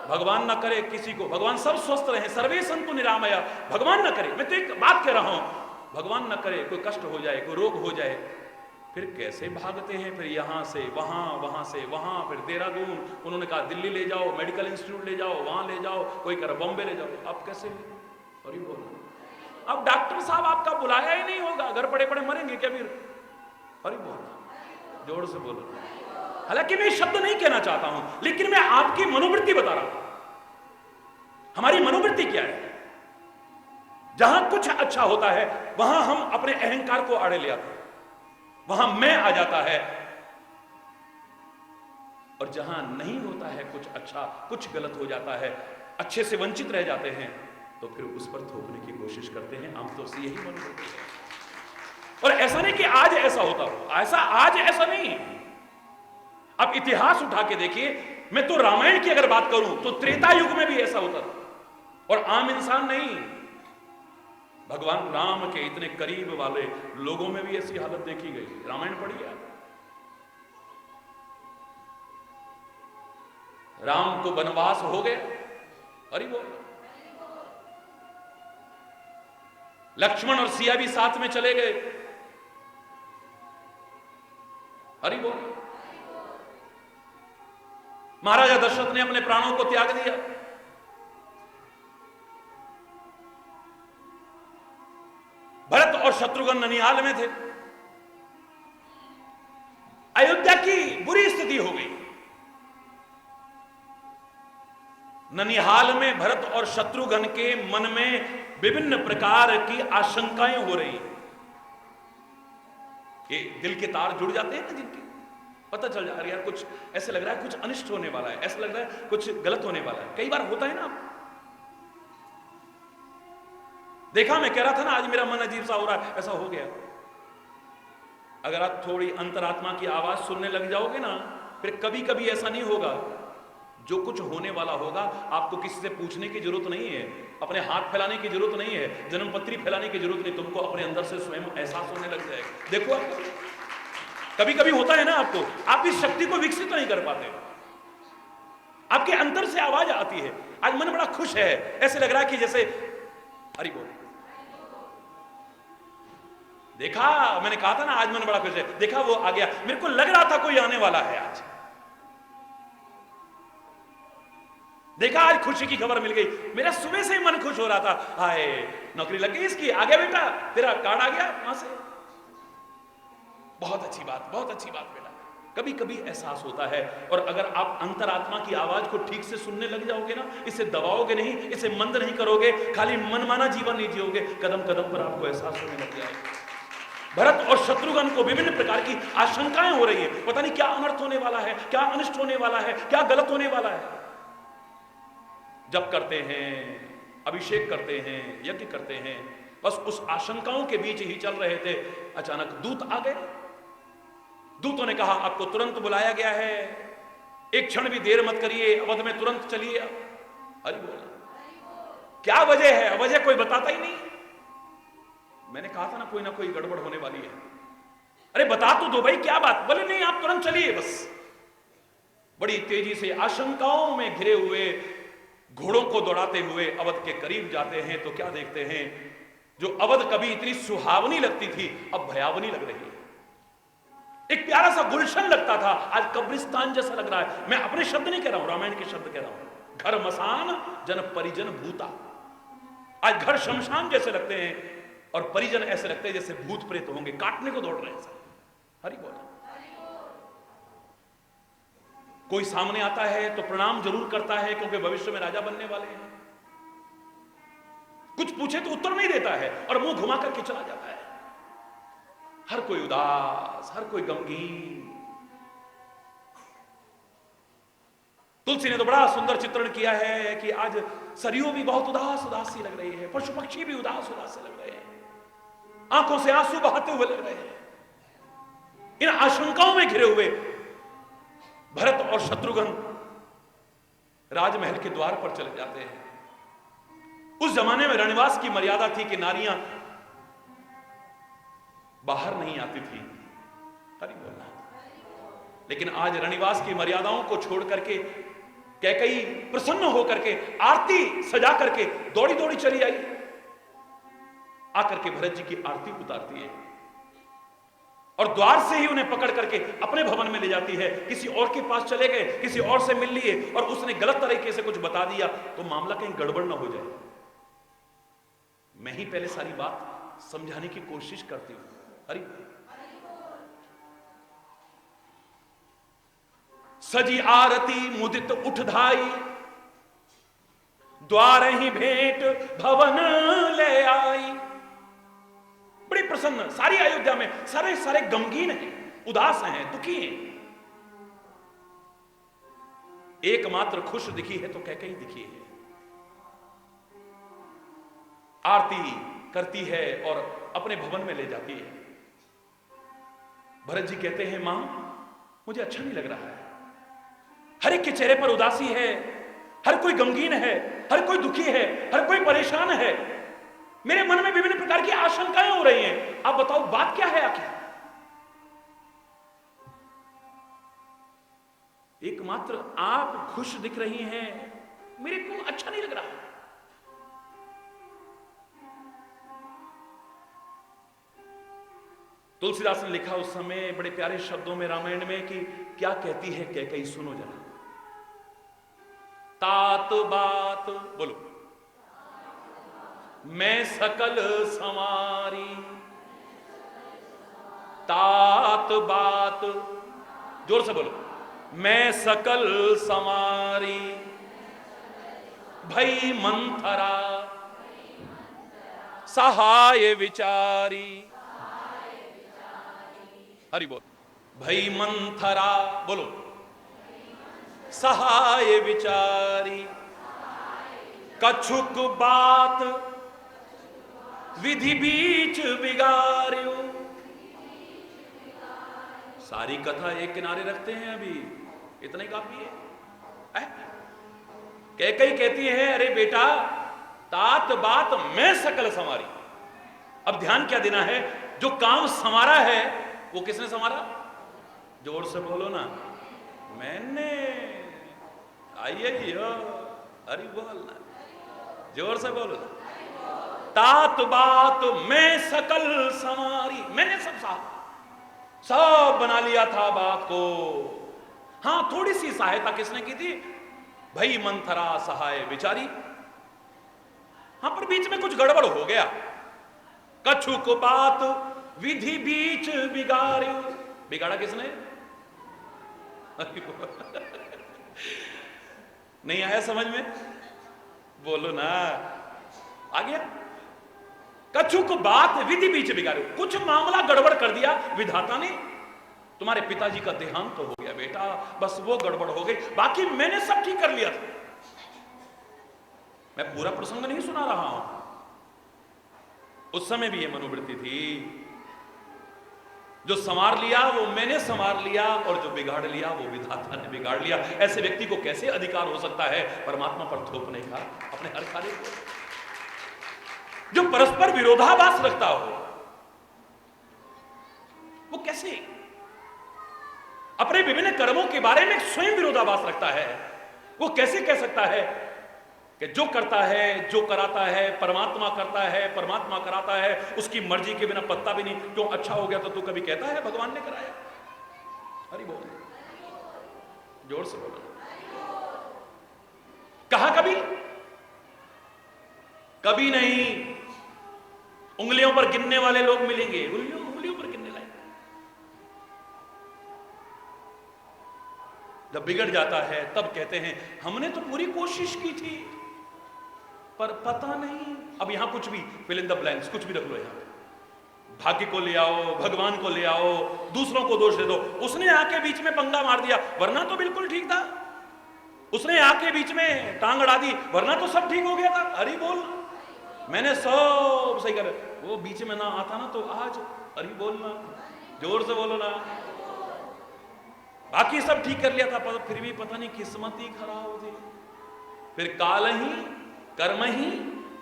Speaker 4: भगवान ना करे किसी को, भगवान सब स्वस्थ रहे, सर्वे संतु निरामया, भगवान ना करे। मैं तो एक बात कह रहा हूं, भगवान ना करे कोई कष्ट हो जाए, कोई रोग हो जाए, फिर कैसे भागते हैं। फिर यहां से वहां, वहां से वहां, फिर देहरादून, उन्होंने कहा दिल्ली ले जाओ, मेडिकल इंस्टीट्यूट ले जाओ, वहां ले जाओ, कोई कह रहा बॉम्बे ले जाओ, आप कैसे। हरि बोल। अब डॉक्टर साहब आपका बुलाया ही नहीं होगा, घर पड़े पड़े मरेंगे क्या फिर? अरे बोल, जोर से बोलो। हालांकि मैं शब्द नहीं कहना चाहता हूं, लेकिन मैं आपकी मनोवृत्ति बता रहा हूं। हमारी मनोवृत्ति क्या है? जहां कुछ अच्छा होता है वहां हम अपने अहंकार को आड़े ले आते हैं, वहां मैं आ जाता है, और जहां नहीं होता है कुछ अच्छा, कुछ गलत हो जाता है, अच्छे से वंचित रह जाते हैं, तो फिर उस पर थोपने की कोशिश करते हैं। आमतौर से यही मनोवृत्ति है। और ऐसा नहीं कि आज ऐसा होता हो, आज ऐसा नहीं। अब इतिहास उठा के देखिए, मैं तो रामायण की अगर बात करूं तो त्रेता युग में भी ऐसा होता था, और आम इंसान नहीं, भगवान राम के इतने करीब वाले लोगों में भी ऐसी हालत देखी गई। रामायण पढ़िए आप। राम को वनवास हो गया, अरे वो लक्ष्मण और सिया भी साथ में चले गए, अरे वो महाराजा दशरथ ने अपने प्राणों को त्याग दिया। भरत और शत्रुघ्न ननिहाल में थे, अयोध्या की बुरी स्थिति हो गई। ननिहाल में भरत और शत्रुघ्न के मन में विभिन्न प्रकार की आशंकाएं हो रही हैं। ये दिल के तार जुड़ जाते हैं ना जिनके, पता चल जा रहा है यार कुछ ऐसे लग रहा है, कुछ अनिष्ट होने वाला है, ऐसा लग रहा है कुछ गलत होने वाला है। कई बार होता है ना, देखा, मैं कह रहा था ना आज मेरा मन अजीब सा हो रहा है, ऐसा हो गया। अगर आप थोड़ी अंतरात्मा की आवाज सुनने लग जाओगे ना, फिर कभी कभी ऐसा नहीं होगा, जो कुछ होने वाला होगा आपको किसी से पूछने की जरूरत नहीं है, अपने हाथ फैलाने की जरूरत नहीं है, जन्मपत्री फैलाने की जरूरत नहीं, तुमको अपने अंदर से स्वयं एहसास होने लग जाएगा। देखो आप, कभी कभी होता है ना, आप इस शक्ति को विकसित नहीं कर पाते, आपके अंदर से आवाज आती है। आज मन बड़ा खुश है, ऐसे लग रहा है कि जैसे, अरे बोल, देखा, मैंने कहा था ना आज मन बड़ा खुश है, देखा वो आ गया, मेरे को लग रहा था कोई आने वाला है आज, देखा आज खुशी की खबर मिल गई, मेरा सुबह से ही मन खुश हो रहा था, हाय नौकरी लग गई इसकी, आ गया बेटा, तेरा कार्ड आ गया वहां से, बहुत अच्छी बात, बहुत अच्छी बात बेटा। कभी कभी एहसास होता है, और अगर आप अंतरात्मा की आवाज को ठीक से सुनने लग जाओगे ना, इसे दबाओगे नहीं, इसे मंद नहीं करोगे, खाली मनमाना जीवन नहीं जियोगे, कदम कदम पर आपको एहसास होने लग जाएगा। भरत और शत्रुघ्न को विभिन्न प्रकार की आशंकाएं हो रही है, पता नहीं क्या अनर्थ होने वाला है, क्या अनिष्ट होने वाला है, क्या गलत होने वाला है। जप करते हैं, अभिषेक करते हैं, यज्ञ करते हैं, बस उस आशंकाओं के बीच ही चल रहे थे, अचानक दूत आ गए। दूतों ने कहा आपको तुरंत बुलाया गया है, एक क्षण भी देर मत करिए, अवध में तुरंत चलिए। अरे बोला क्या वजह है? वजह कोई बताता ही नहीं। मैंने कहा था ना कोई गड़बड़ होने वाली है। अरे बता तो दो भाई क्या बात? बोले नहीं आप तुरंत चलिए बस। बड़ी तेजी से आशंकाओं में घिरे हुए घोड़ों को दौड़ाते हुए अवध के करीब जाते हैं, तो क्या देखते हैं, जो अवध कभी इतनी सुहावनी लगती थी अब भयावनी लग रही है। एक प्यारा सा गुलशन लगता था, आज कब्रिस्तान जैसा लग रहा है। मैं अपने शब्द नहीं कह रहा हूं, रामायण के शब्द कह रहा हूं। घर मसान जन परिजन भूता, आज घर शमशान जैसे लगते हैं और परिजन ऐसे लगते हैं जैसे भूत प्रेत होंगे, काटने को दौड़ रहे हैं सब। हरि बोल। कोई सामने आता है तो प्रणाम जरूर करता है, क्योंकि भविष्य में राजा बनने वाले हैं। कुछ पूछे तो उत्तर नहीं देता है और मुंह घुमा करके चला जाता है। हर कोई उदास, हर कोई गमगीन। तुलसी ने तो बड़ा सुंदर चित्रण किया है कि आज सरयू भी बहुत उदास उदास सी लग रही है, पशु पक्षी भी उदास उदास से लग रहे हैं, आंखों से आंसू बहाते हुए लग रहे हैं। इन आशंकाओं में घिरे हुए भरत और शत्रुघ्न राजमहल के द्वार पर चले जाते हैं। उस जमाने में रणनिवास की मर्यादा थी कि नारियां बाहर नहीं आती थी। हरि बोलना। लेकिन आज रणनिवास की मर्यादाओं को छोड़ करके कैकेयी प्रसन्न होकर के आरती सजा करके दौड़ी दौड़ी चली आई, आकर के भरत जी की आरती उतारती है और द्वार से ही उन्हें पकड़ करके अपने भवन में ले जाती है। किसी और के पास चले गए, किसी और से मिल लिए और उसने गलत तरीके से कुछ बता दिया तो मामला कहीं गड़बड़ ना हो जाए। मैं ही पहले सारी बात समझाने की कोशिश करती हूं। हरि सजी आरती मुदित उठ धाई, द्वार ही भेंट भवन ले आई। बड़ी प्रसन्न, सारी अयोध्या में सारे सारे गमगीन हैं, उदास हैं, दुखी हैं। एकमात्र खुश दिखी है तो कैकेयी दिखी है। आरती करती है और अपने भवन में ले जाती है। भरत जी कहते हैं, मां मुझे अच्छा नहीं लग रहा है, हर एक के चेहरे पर उदासी है, हर कोई गमगीन है, हर कोई दुखी है, हर कोई परेशान है। मेरे मन में विभिन्न प्रकार की आशंकाएं हो रही हैं, आप बताओ बात क्या है आखिर? एकमात्र आप खुश दिख रही हैं, मेरे को अच्छा नहीं लग रहा है। तुलसीदास ने लिखा उस समय बड़े प्यारे शब्दों में रामायण में कि क्या कहती है कैकेयी, सुनो जरा। तात बात बोलो, मैं सकल संवारी, तात बात जोर से बोलो, मैं सकल संवारी, भई मंथरा सहाय विचारी। हरि बोल, भई मंथरा बोलो, सहाय विचारी, कछुक बात विधि बीच बिगाड़ो। सारी कथा एक किनारे रखते हैं, अभी इतना ही काफी है। कैकेयी कहती है, अरे बेटा तात बात मैं सकल संवारी। अब ध्यान क्या देना है, जो काम संवारा है वो किसने संवारा? जोर से बोलो ना, मैंने। आइए, अरे बोलना, जोर से बोलो ना। तात बात मैं सकल संवारी, मैंने सब बना लिया था बात को। हां, थोड़ी सी सहायता किसने की थी? भई मंथरा सहाय विचारी। हां, पर बीच में कुछ गड़बड़ हो गया। कछुक बात विधि बीच बिगाड़ो। बिगाड़ा किसने? नहीं आया समझ में? बोलो ना, आ गया? कछुक बात विधि बीच बिगाड़ो, कुछ मामला गड़बड़ कर दिया विधाता ने। तुम्हारे पिताजी का देहांत तो हो गया बेटा, बस वो गड़बड़ हो गई, बाकी मैंने सब ठीक कर लिया था। मैं पूरा प्रसंग नहीं सुना रहा हूं। उस समय भी ये मनोवृत्ति थी, जो संवार लिया वो मैंने संवार लिया, और जो बिगाड़ लिया वो विधाता ने बिगाड़ लिया। ऐसे व्यक्ति को कैसे अधिकार हो सकता है परमात्मा पर थोपने का अपने हर कार्य को, जो परस्पर विरोधाभास रखता हो? वो कैसे अपने विभिन्न कर्मों के बारे में स्वयं विरोधाभास रखता है? वो कैसे कह सकता है कि जो करता है, जो कराता है परमात्मा करता है, परमात्मा कराता है, उसकी मर्जी के बिना पत्ता भी नहीं। क्यों अच्छा हो गया तो तू कभी कहता है भगवान ने कराया? अरे बोल, जोर से बोलो। कहा कभी? कभी नहीं। उंगलियों पर गिनने वाले लोग मिलेंगे, उंगलियों पर गिनने लायक। जब बिगड़ जाता है तब कहते हैं हमने तो पूरी कोशिश की थी पर पता नहीं। अब यहां कुछ भी फिल इन द ब्लैंक्स, कुछ भी रख लो। यहां भाग्य को ले आओ, भगवान को ले आओ, दूसरों को दोष दे दो। उसने आके बीच में पंगा मार दिया, वरना तो बिल्कुल ठीक था। उसने आके बीच में टांग अड़ा दी, वरना तो सब ठीक हो गया था। अरे बोल, मैंने सब सही कर, वो बीच में ना आता ना तो आज अरे बोलना, जोर से बोलो ना। बाकी सब ठीक कर लिया था पर फिर भी पता नहीं किस्मत ही खराब थी। फिर काल ही, कर्म ही,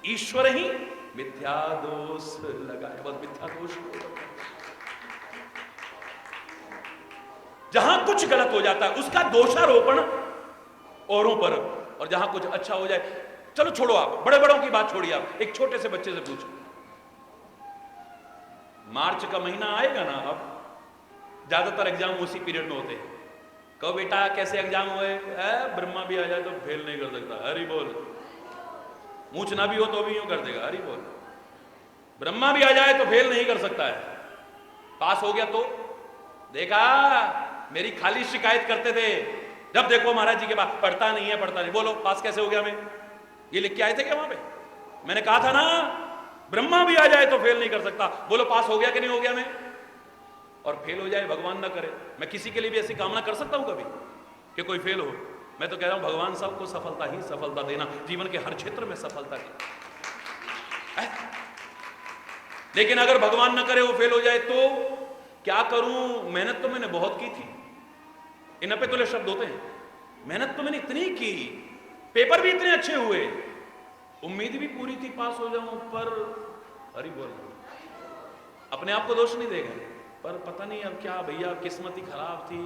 Speaker 4: ईश्वर ही मिथ्या दोष लगाए। बस मिथ्या दोष। जहां कुछ गलत हो जाता है उसका दोषारोपण औरों पर, और जहां कुछ अच्छा हो जाए, चलो छोड़ो, आप बड़े बड़ों की बात छोड़िए, आप एक छोटे से बच्चे से पूछो। मार्च का महीना आएगा ना, अब ज्यादातर एग्जाम उसी पीरियड में होते हैं। कहो बेटा कैसे एग्जाम हुए? ब्रह्मा भी आ जाए तो फेल नहीं कर सकता। हरि बोल। मूछ ना भी हो तो भी यूं कर देगा। हरि बोल। ब्रह्मा भी आ जाए तो फेल नहीं कर सकता है। पास हो गया तो देखा, मेरी खाली शिकायत करते थे, जब देखो महाराज जी के पास पढ़ता नहीं है, पढ़ता नहीं। बोलो पास कैसे हो गया मैं? ये लिख के आए थे क्या वहां पे? मैंने कहा था ना, ब्रह्मा भी आ जाए तो फेल नहीं कर सकता। बोलो पास हो गया कि नहीं हो गया मैं? और फेल हो जाए भगवान ना करे, मैं किसी के लिए भी ऐसी कामना कर सकता हूं कभी कि कोई फेल हो? मैं तो कह रहा हूं भगवान सबको सफलता ही सफलता देना, जीवन के हर क्षेत्र में सफलता की। लेकिन अगर भगवान ना करे वो फेल हो जाए तो क्या करूं? मेहनत तो मैंने बहुत की थी, इन पे तुले शब्द होते हैं, मेहनत तो मैंने इतनी की, पेपर भी इतने अच्छे हुए, उम्मीद भी पूरी थी पास हो जाऊं, पर हरि बोल, अपने आप को दोष नहीं देगा, पर पता नहीं अब क्या भैया, किस्मत ही खराब थी,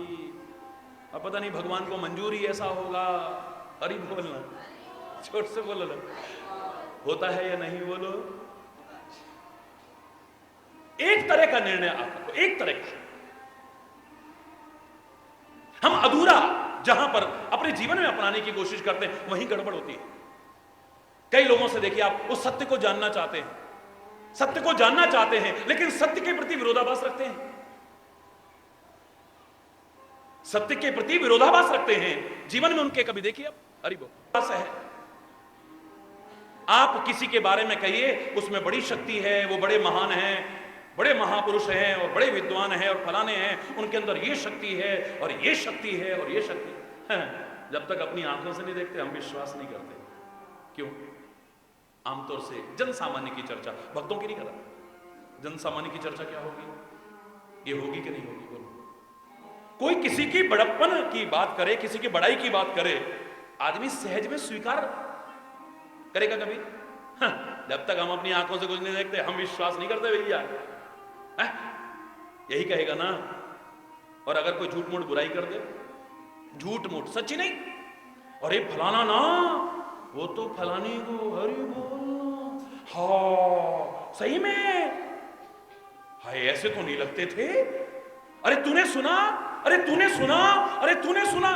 Speaker 4: अब पता नहीं भगवान को मंजूर ही ऐसा होगा। हरि बोलना, छोट से बोलो ना, होता है या नहीं बोलो। एक तरह का निर्णय आपको, एक तरह का, हम अधूरा जहां पर अपने जीवन में अपनाने की कोशिश करते हैं वहीं गड़बड़ होती है। कई लोगों से देखिए आप, वो सत्य को जानना चाहते हैं, सत्य को जानना चाहते हैं, लेकिन सत्य के प्रति विरोधाभास रखते हैं, सत्य के प्रति विरोधाभास रखते हैं जीवन में उनके। कभी देखिए आप, हरि बोल है, आप किसी के बारे में कहिए उसमें बड़ी शक्ति है, वो बड़े महान हैं, बड़े महापुरुष हैं और बड़े विद्वान हैं और फलाने हैं, उनके अंदर ये शक्ति है और ये शक्ति है और ये शक्ति है। जब तक अपनी आंखों से नहीं देखते हम विश्वास नहीं करते। क्यों? आमतौर से जन सामान्य की चर्चा, भक्तों की नहीं कर रहा, जन सामान्य की चर्चा क्या होगी, ये होगी कि नहीं होगी? बोलो, कोई किसी की बड़प्पन की बात करे, किसी की बड़ाई की बात करे, आदमी सहज में स्वीकार करेगा कभी? जब तक हम अपनी आंखों से कुछ नहीं देखते हम विश्वास नहीं करते भैया, यही कहेगा ना। और अगर कोई झूठ मूठ बुराई कर दे, झूठ मूठ, सच्ची नहीं, अरे फलाना ना, वो तो फलानी को, हरि बोल, हाँ सही में, हाय ऐसे तो नहीं लगते थे, अरे तूने सुना, अरे तूने सुना, अरे तूने सुना।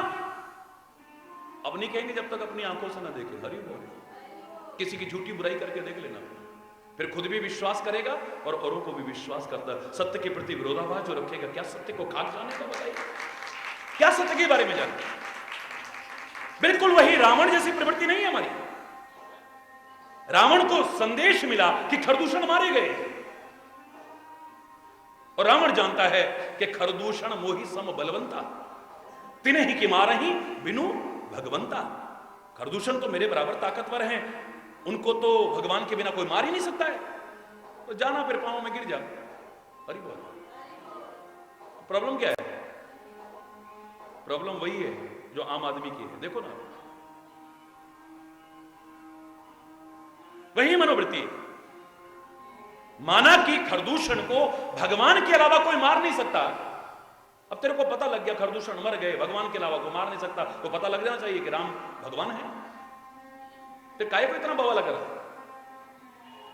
Speaker 4: अब नहीं कहेंगे जब तक अपनी आंखों से ना देखे। हरि बोल, किसी की झूठी बुराई करके देख लेना, फिर खुद भी विश्वास करेगा और औरों को भी विश्वास करता है। सत्य के प्रति विरोधाभास जो रखेगा, क्या सत्य को खाक जाने का? बताइए, क्या सत्य के बारे में जानते? बिल्कुल वही रावण जैसी प्रवृत्ति नहीं है हमारी। रावण को संदेश मिला कि खरदूषण मारे गए, और रावण जानता है कि खरदूषण मोहि सम बलवंता, तिन्हे ही कि मारहि बिनु भगवंता। खरदूषण तो मेरे बराबर ताकतवर हैं, उनको तो भगवान के बिना कोई मार ही नहीं सकता है, तो जाना फिर पांव में गिर जा। अरे बोल, प्रॉब्लम क्या है? प्रॉब्लम वही है जो आम आदमी की है। देखो ना, वही मनोवृत्ति, माना कि खरदूषण को भगवान के अलावा कोई मार नहीं सकता। अब तेरे को पता लग गया खरदूषण मर गए, भगवान के अलावा कोई मार नहीं सकता, तो पता लग जाना चाहिए कि राम भगवान है। फिर काहे को इतना बवाला करा?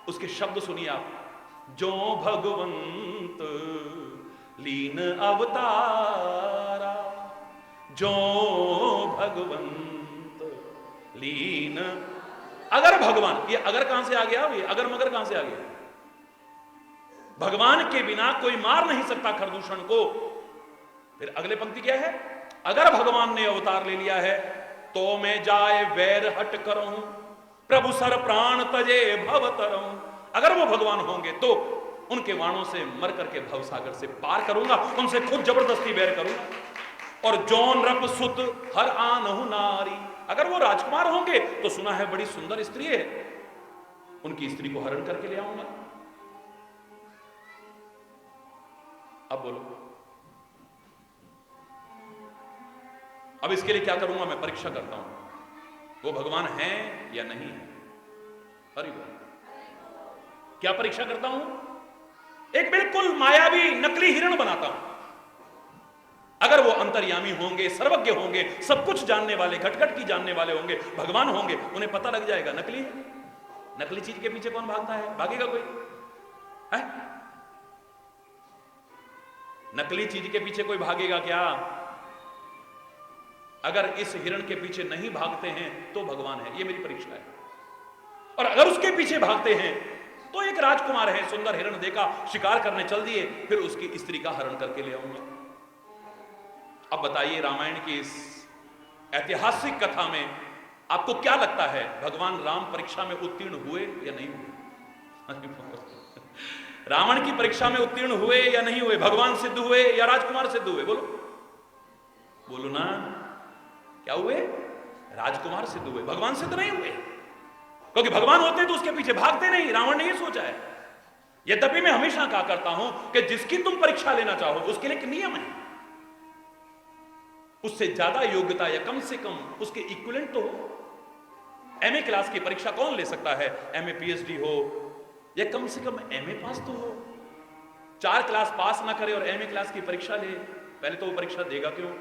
Speaker 4: उसके शब्द सुनिए आप, जो भगवंत लीन अवतारा, जो भगवंत लीन। अगर भगवान, ये अगर कहां से आ गया? ये अगर मगर कहां से आ गया? भगवान के बिना कोई मार नहीं सकता खरदूषण को। फिर अगले पंक्ति क्या है? अगर भगवान ने अवतार ले लिया है तो मैं जाए वैर हट करूं, प्रभु सर प्राण तजे भव तरऊं। अगर वो भगवान होंगे तो उनके वाणों से मर करके भवसागर से पार करूंगा, उनसे खुद जबरदस्ती बैर करूंगा। और जौन रप सुत हर आनहु नारी, अगर वो राजकुमार होंगे तो सुना है बड़ी सुंदर स्त्री है, उनकी स्त्री को हरण करके ले आऊंगा। अब बोलो, अब इसके लिए क्या करूंगा? मैं परीक्षा करता हूं वो भगवान है या नहीं है। हरि बोल, क्या परीक्षा करता हूं? एक बिल्कुल मायावी नकली हिरण बनाता हूं। अगर वो अंतर्यामी होंगे, सर्वज्ञ होंगे, सब कुछ जानने वाले, घट-घट की जानने वाले होंगे, भगवान होंगे, उन्हें पता लग जाएगा नकली है। नकली चीज के पीछे कौन भागता है? भागेगा कोई है? नकली चीज के पीछे कोई भागेगा क्या? अगर इस हिरण के पीछे नहीं भागते हैं तो भगवान है, ये मेरी परीक्षा है। और अगर उसके पीछे भागते हैं तो एक राजकुमार है, सुंदर हिरण देखा, शिकार करने चल दिए, फिर उसकी स्त्री का हरण करके ले आऊंगा। अब बताइए, रामायण की इस ऐतिहासिक कथा में आपको क्या लगता है, भगवान राम परीक्षा में उत्तीर्ण हुए या नहीं हुए? रावण की परीक्षा में उत्तीर्ण हुए या नहीं हुए? भगवान सिद्ध हुए या राजकुमार सिद्ध हुए? बोलो बोलो ना, क्या हुए? राजकुमार सिद्ध हुए, भगवान सिद्ध नहीं हुए। क्योंकि भगवान होते तो उसके पीछे भागते नहीं। रावण ने ये सोचा है। यद्यपि मैं हमेशा कहा करता हूं कि जिसकी तुम परीक्षा लेना चाहो उसके लिए एक नियम है, उससे ज्यादा योग्यता या कम से कम उसके इक्विवेलेंट तो हो। एमए क्लास की परीक्षा कौन ले सकता है? एमए पीएचडी हो या कम से कम एमए पास तो हो। 4 क्लास पास ना करे और एमए क्लास की परीक्षा ले, पहले तो वो परीक्षा देगा क्यों?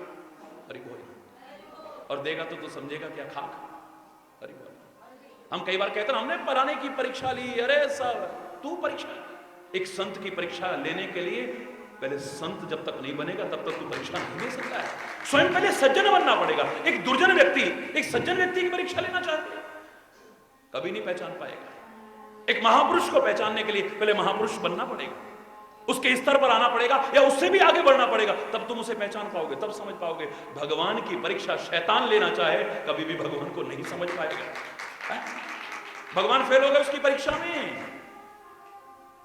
Speaker 4: अरे कोई, और देगा तो समझेगा क्या खाक? अरे कोई, हम कई बार कहते हैं हमने पढ़ाने की परीक्षा ली। अरे सर, तू परीक्षा, एक संत की परीक्षा लेने के लिए पहले संत जब तक नहीं बनेगा तब तक तू परीक्षा नहीं ले सकता है। स्वयं पहले सज्जन बनना पड़ेगा। एक दुर्जन व्यक्ति एक सज्जन व्यक्ति की परीक्षा लेना चाहते हैं, कभी नहीं पहचान पाएगा। एक महापुरुष को पहचानने के लिए पहले महापुरुष बनना पड़ेगा, उसके स्तर पर आना पड़ेगा या उससे भी आगे बढ़ना पड़ेगा, तब तुम उसे पहचान पाओगे, तब समझ पाओगे। भगवान की परीक्षा शैतान लेना चाहे कभी भी भगवान को नहीं समझ पाएगा। भगवान फेल हो गए उसकी परीक्षा में।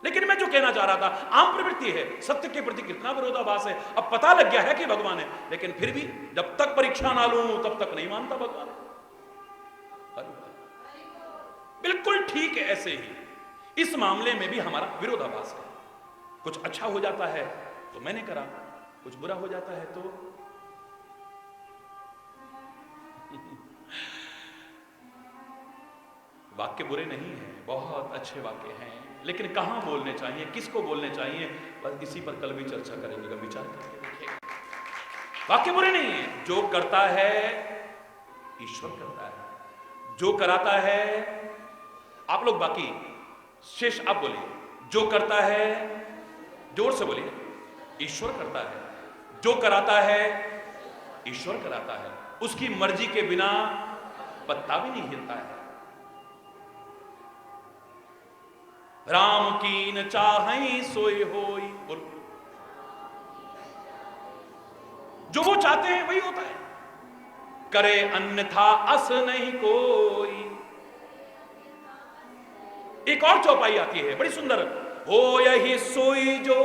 Speaker 4: लेकिन मैं जो कहना चाह रहा था, आम प्रवृत्ति है, सत्य के प्रति कितना विरोधाभास है। अब पता लग गया है कि भगवान है, लेकिन फिर भी जब तक परीक्षा ना लूं तब तक नहीं मानता भगवान है। बिल्कुल ठीक है, ऐसे ही इस मामले में भी हमारा विरोधाभास है। कुछ अच्छा हो जाता है तो मैंने करा, कुछ बुरा हो जाता है तो वाक्य बुरे नहीं हैं, बहुत अच्छे वाक्य हैं, लेकिन कहां बोलने चाहिए, किसको बोलने चाहिए, बस इसी पर कल भी चर्चा करेंगे, विचार करके देखिएगा। वाक्य बुरे नहीं है। जो करता है ईश्वर करता है, जो कराता है, आप लोग बाकी शेष आप बोलिए, जो करता है, जोर से बोलिए, ईश्वर करता है। जो कराता है ईश्वर कराता है, उसकी मर्जी के बिना पत्ता भी नहीं हिलता है। राम कीन चाहई सोई होई, बोलो, जो वो चाहते हैं वही होता है। करे अन्यथा अस नहीं कोई। एक और चौपाई आती है बड़ी सुंदर, हो यही सोई जो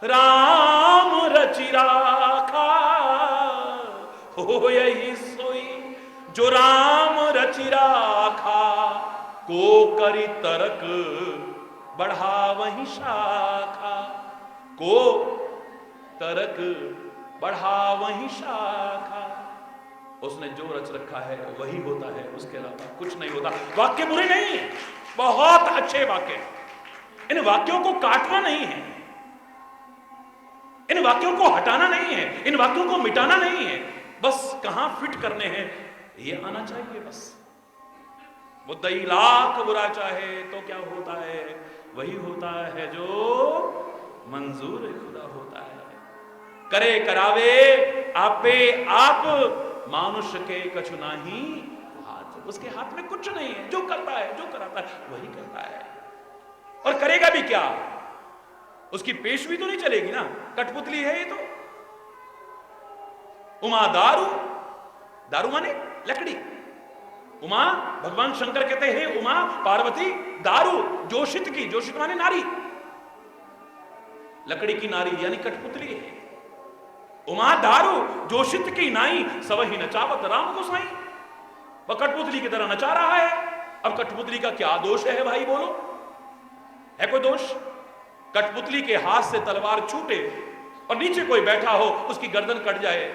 Speaker 4: राम रचि राखा, हो यही सोई जो राम रचि राखा, को करी तरक बढ़ा वही शाखा, को तरक बढ़ा वही शाखा। उसने जो रच रखा है वही होता है, उसके अलावा कुछ नहीं होता। वाक्य बुरे नहीं है, बहुत अच्छे वाक्य। इन वाक्यों को काटना नहीं है, इन वाक्यों को हटाना नहीं है, इन वाक्यों को मिटाना नहीं है, बस कहां फिट करने हैं ये आना चाहिए। बस मुद्दई लाख बुरा चाहे तो क्या होता है, वही होता है जो मंजूर खुदा होता है। करे करावे आपे आप, मानुष के कछु नाही हाथ। उसके हाथ में कुछ नहीं है, जो करता है, जो कराता है वही करता है। और करेगा भी क्या, उसकी पेशवी तो नहीं चलेगी ना, कठपुतली है ये तो। उमा दारू, दारू माने लकड़ी। उमा, भगवान शंकर कहते हैं उमा पार्वती दारू, जोशित की, जोशित माने नारी, लकड़ी की नारी यानी कठपुतली है। उमा दारू जोशित की नाई, सवही नचावत राम गोसाई। वह कठपुतली की तरह नचा रहा है। अब कठपुतली का क्या दोष है भाई, बोलो, है कोई दोष? कठपुतली के हाथ से तलवार छूटे और नीचे कोई बैठा हो, उसकी गर्दन कट जाए,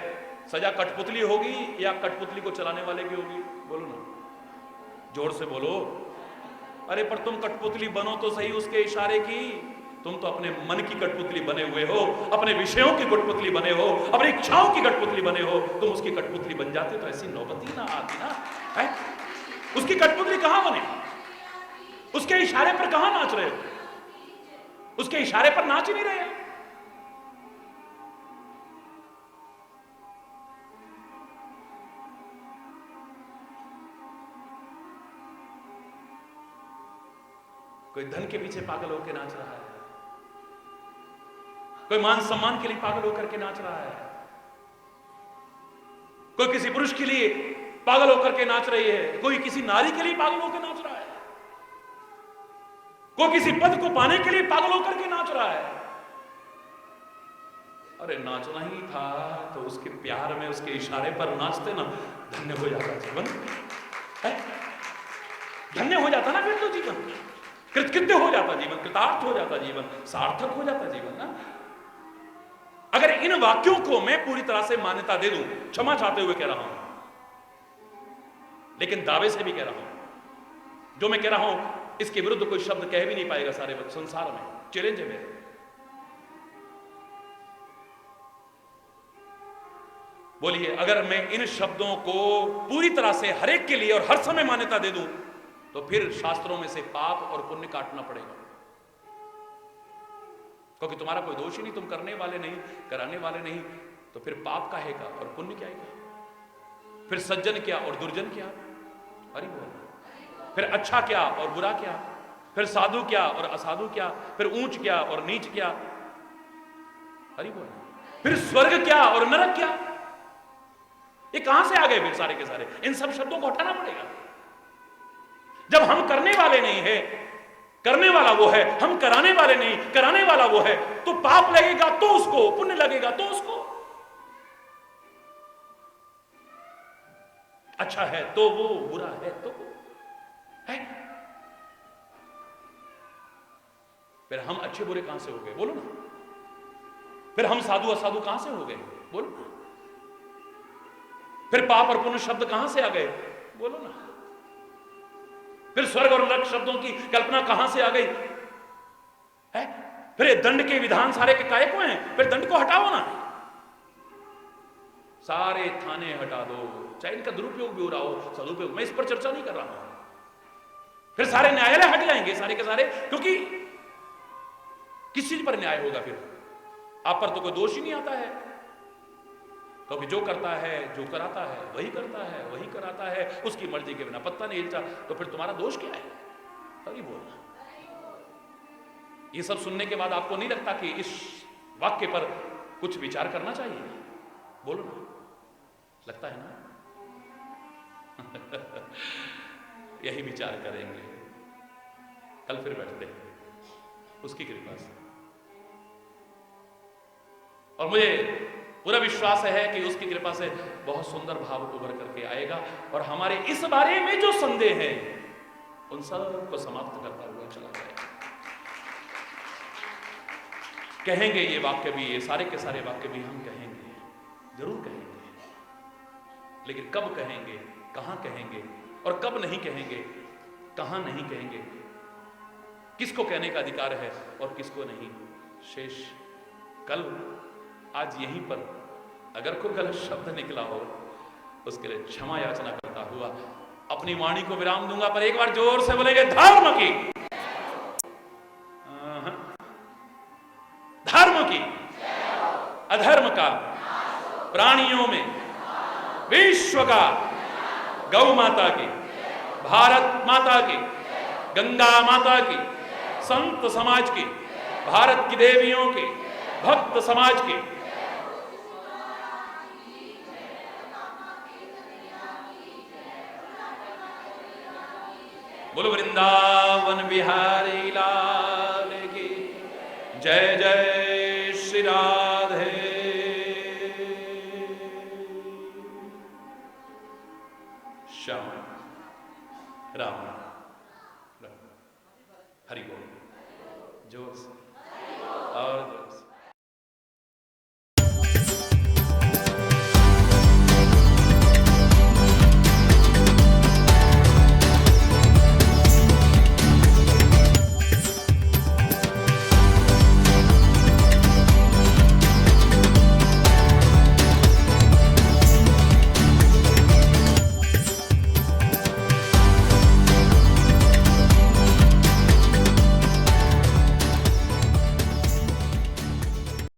Speaker 4: सजा कठपुतली होगी या कठपुतली को चलाने वाले की होगी? बोलो ना, जोर से बोलो। अरे पर तुम कठपुतली बनो तो सही उसके इशारे की। तुम तो अपने मन की कठपुतली बने हुए हो, अपने विषयों की कठपुतली बने हो, अपनी इच्छाओं की कठपुतली बने हो। तुम उसकी कठपुतली बन जाते तो ऐसी नौबती ना आती ना है? उसकी कठपुतली कहां बने? उसके इशारे पर कहां नाच रहे हो? उसके इशारे पर नाच ही नहीं रहे। कोई कोई धन के पीछे पागल होकर नाच रहा है, कोई मान सम्मान के लिए पागल होकर के नाच रहा है, कोई किसी पुरुष के लिए पागल होकर के नाच रही है, कोई किसी नारी के लिए पागल होकर नाच रहा है, कोई किसी पद को पाने के लिए पागल होकर के नाच रहा है। अरे नाचना ही था तो उसके प्यार में, उसके इशारे पर नाचते ना, धन्य हो जाता जीवन, धन्य हो जाता ना फिर तो जीवन, कृतकृत्य हो जाता जीवन, कृतार्थ हो जाता जीवन, सार्थक हो जाता जीवन ना। अगर इन वाक्यों को मैं पूरी तरह से मान्यता दे दूं, क्षमा चाहते हुए कह रहा हूं, लेकिन दावे से भी कह रहा हूं, जो मैं कह रहा हूं इसके विरुद्ध कोई शब्द कह भी नहीं पाएगा सारे संसार में, चैलेंज है मेरे। बोलिए, अगर मैं इन शब्दों को पूरी तरह से हर एक के लिए और हर समय मान्यता दे दूं तो फिर शास्त्रों में से पाप और पुण्य काटना पड़ेगा, क्योंकि तुम्हारा कोई दोष ही नहीं, तुम करने वाले नहीं, कराने वाले नहीं, तो फिर पाप का है और पुण्य क्या है, फिर सज्जन क्या और दुर्जन क्या, अरे बोल, फिर अच्छा क्या और बुरा क्या, फिर साधु क्या और असाधु क्या, फिर ऊंच क्या और नीच क्या, अरे बोल, फिर स्वर्ग क्या और नरक क्या, ये कहां से आ गए फिर सारे के सारे? इन सब शब्दों को हटाना पड़ेगा। जब हम करने वाले नहीं है, करने वाला वो है, हम कराने वाले नहीं, कराने वाला वो है, तो पाप लगेगा तो उसको, पुण्य लगेगा तो उसको, अच्छा है तो वो, बुरा है तो वो है। फिर हम अच्छे बुरे कहां से हो गए, बोलो ना? फिर हम साधु असाधु कहां से हो गए, बोलो ना? फिर पाप और पुण्य शब्द कहां से आ गए, बोलो ना? फिर स्वर्ग और नरक शब्दों की कल्पना कहां से आ गई है? फिर दंड के विधान सारे के काय को हैं, फिर दंड को हटाओ ना, सारे थाने हटा दो, चाहे इनका दुरुपयोग भी हो रहा हो, सदुपयोग, मैं इस पर चर्चा नहीं कर रहा हूं। फिर सारे न्यायालय हट जाएंगे सारे के सारे, क्योंकि किस चीज पर न्याय होगा? फिर आप पर तो कोई दोष ही नहीं आता है, क्योंकि जो करता है, जो कराता है, वही करता है, वही कराता है, उसकी मर्जी के बिना पत्ता नहीं हिलता, तो फिर तुम्हारा दोष क्या है? अरे बोलना। ये सब सुनने के बाद आपको नहीं लगता कि इस वाक्य पर कुछ विचार करना चाहिए? बोलो ना, लगता है ना? यही विचार करेंगे, कल फिर बैठते हैं उसकी कृपा से, और मुझे पूरा विश्वास है कि उसकी कृपा से बहुत सुंदर भाव उभर करके आएगा और हमारे इस बारे में जो संदेह है उन सब को समाप्त करता हुआ चला जाएगा। कहेंगे ये वाक्य भी, ये सारे के सारे वाक्य भी हम कहेंगे, जरूर कहेंगे, लेकिन कब कहेंगे, कहां कहेंगे और कब नहीं कहेंगे, कहां नहीं कहेंगे, किसको कहने का अधिकार है और किसको नहीं, शेष कल आज यहीं पर अगर कोई गलत शब्द निकला हो उसके लिए क्षमा याचना करता हुआ अपनी वाणी को विराम दूंगा। पर एक बार जोर से बोलेंगे धर्म की, धर्म की, अधर्म का, प्राणियों में, विश्व का, गौ माता की, भारत माता की, गंगा माता की, संत समाज की, भारत की देवियों की, भक्त समाज की, बोलो वृंदावन बिहारी लाल की जय, जय श्री राधे। श्याम राम, हरि बोल, जोर से।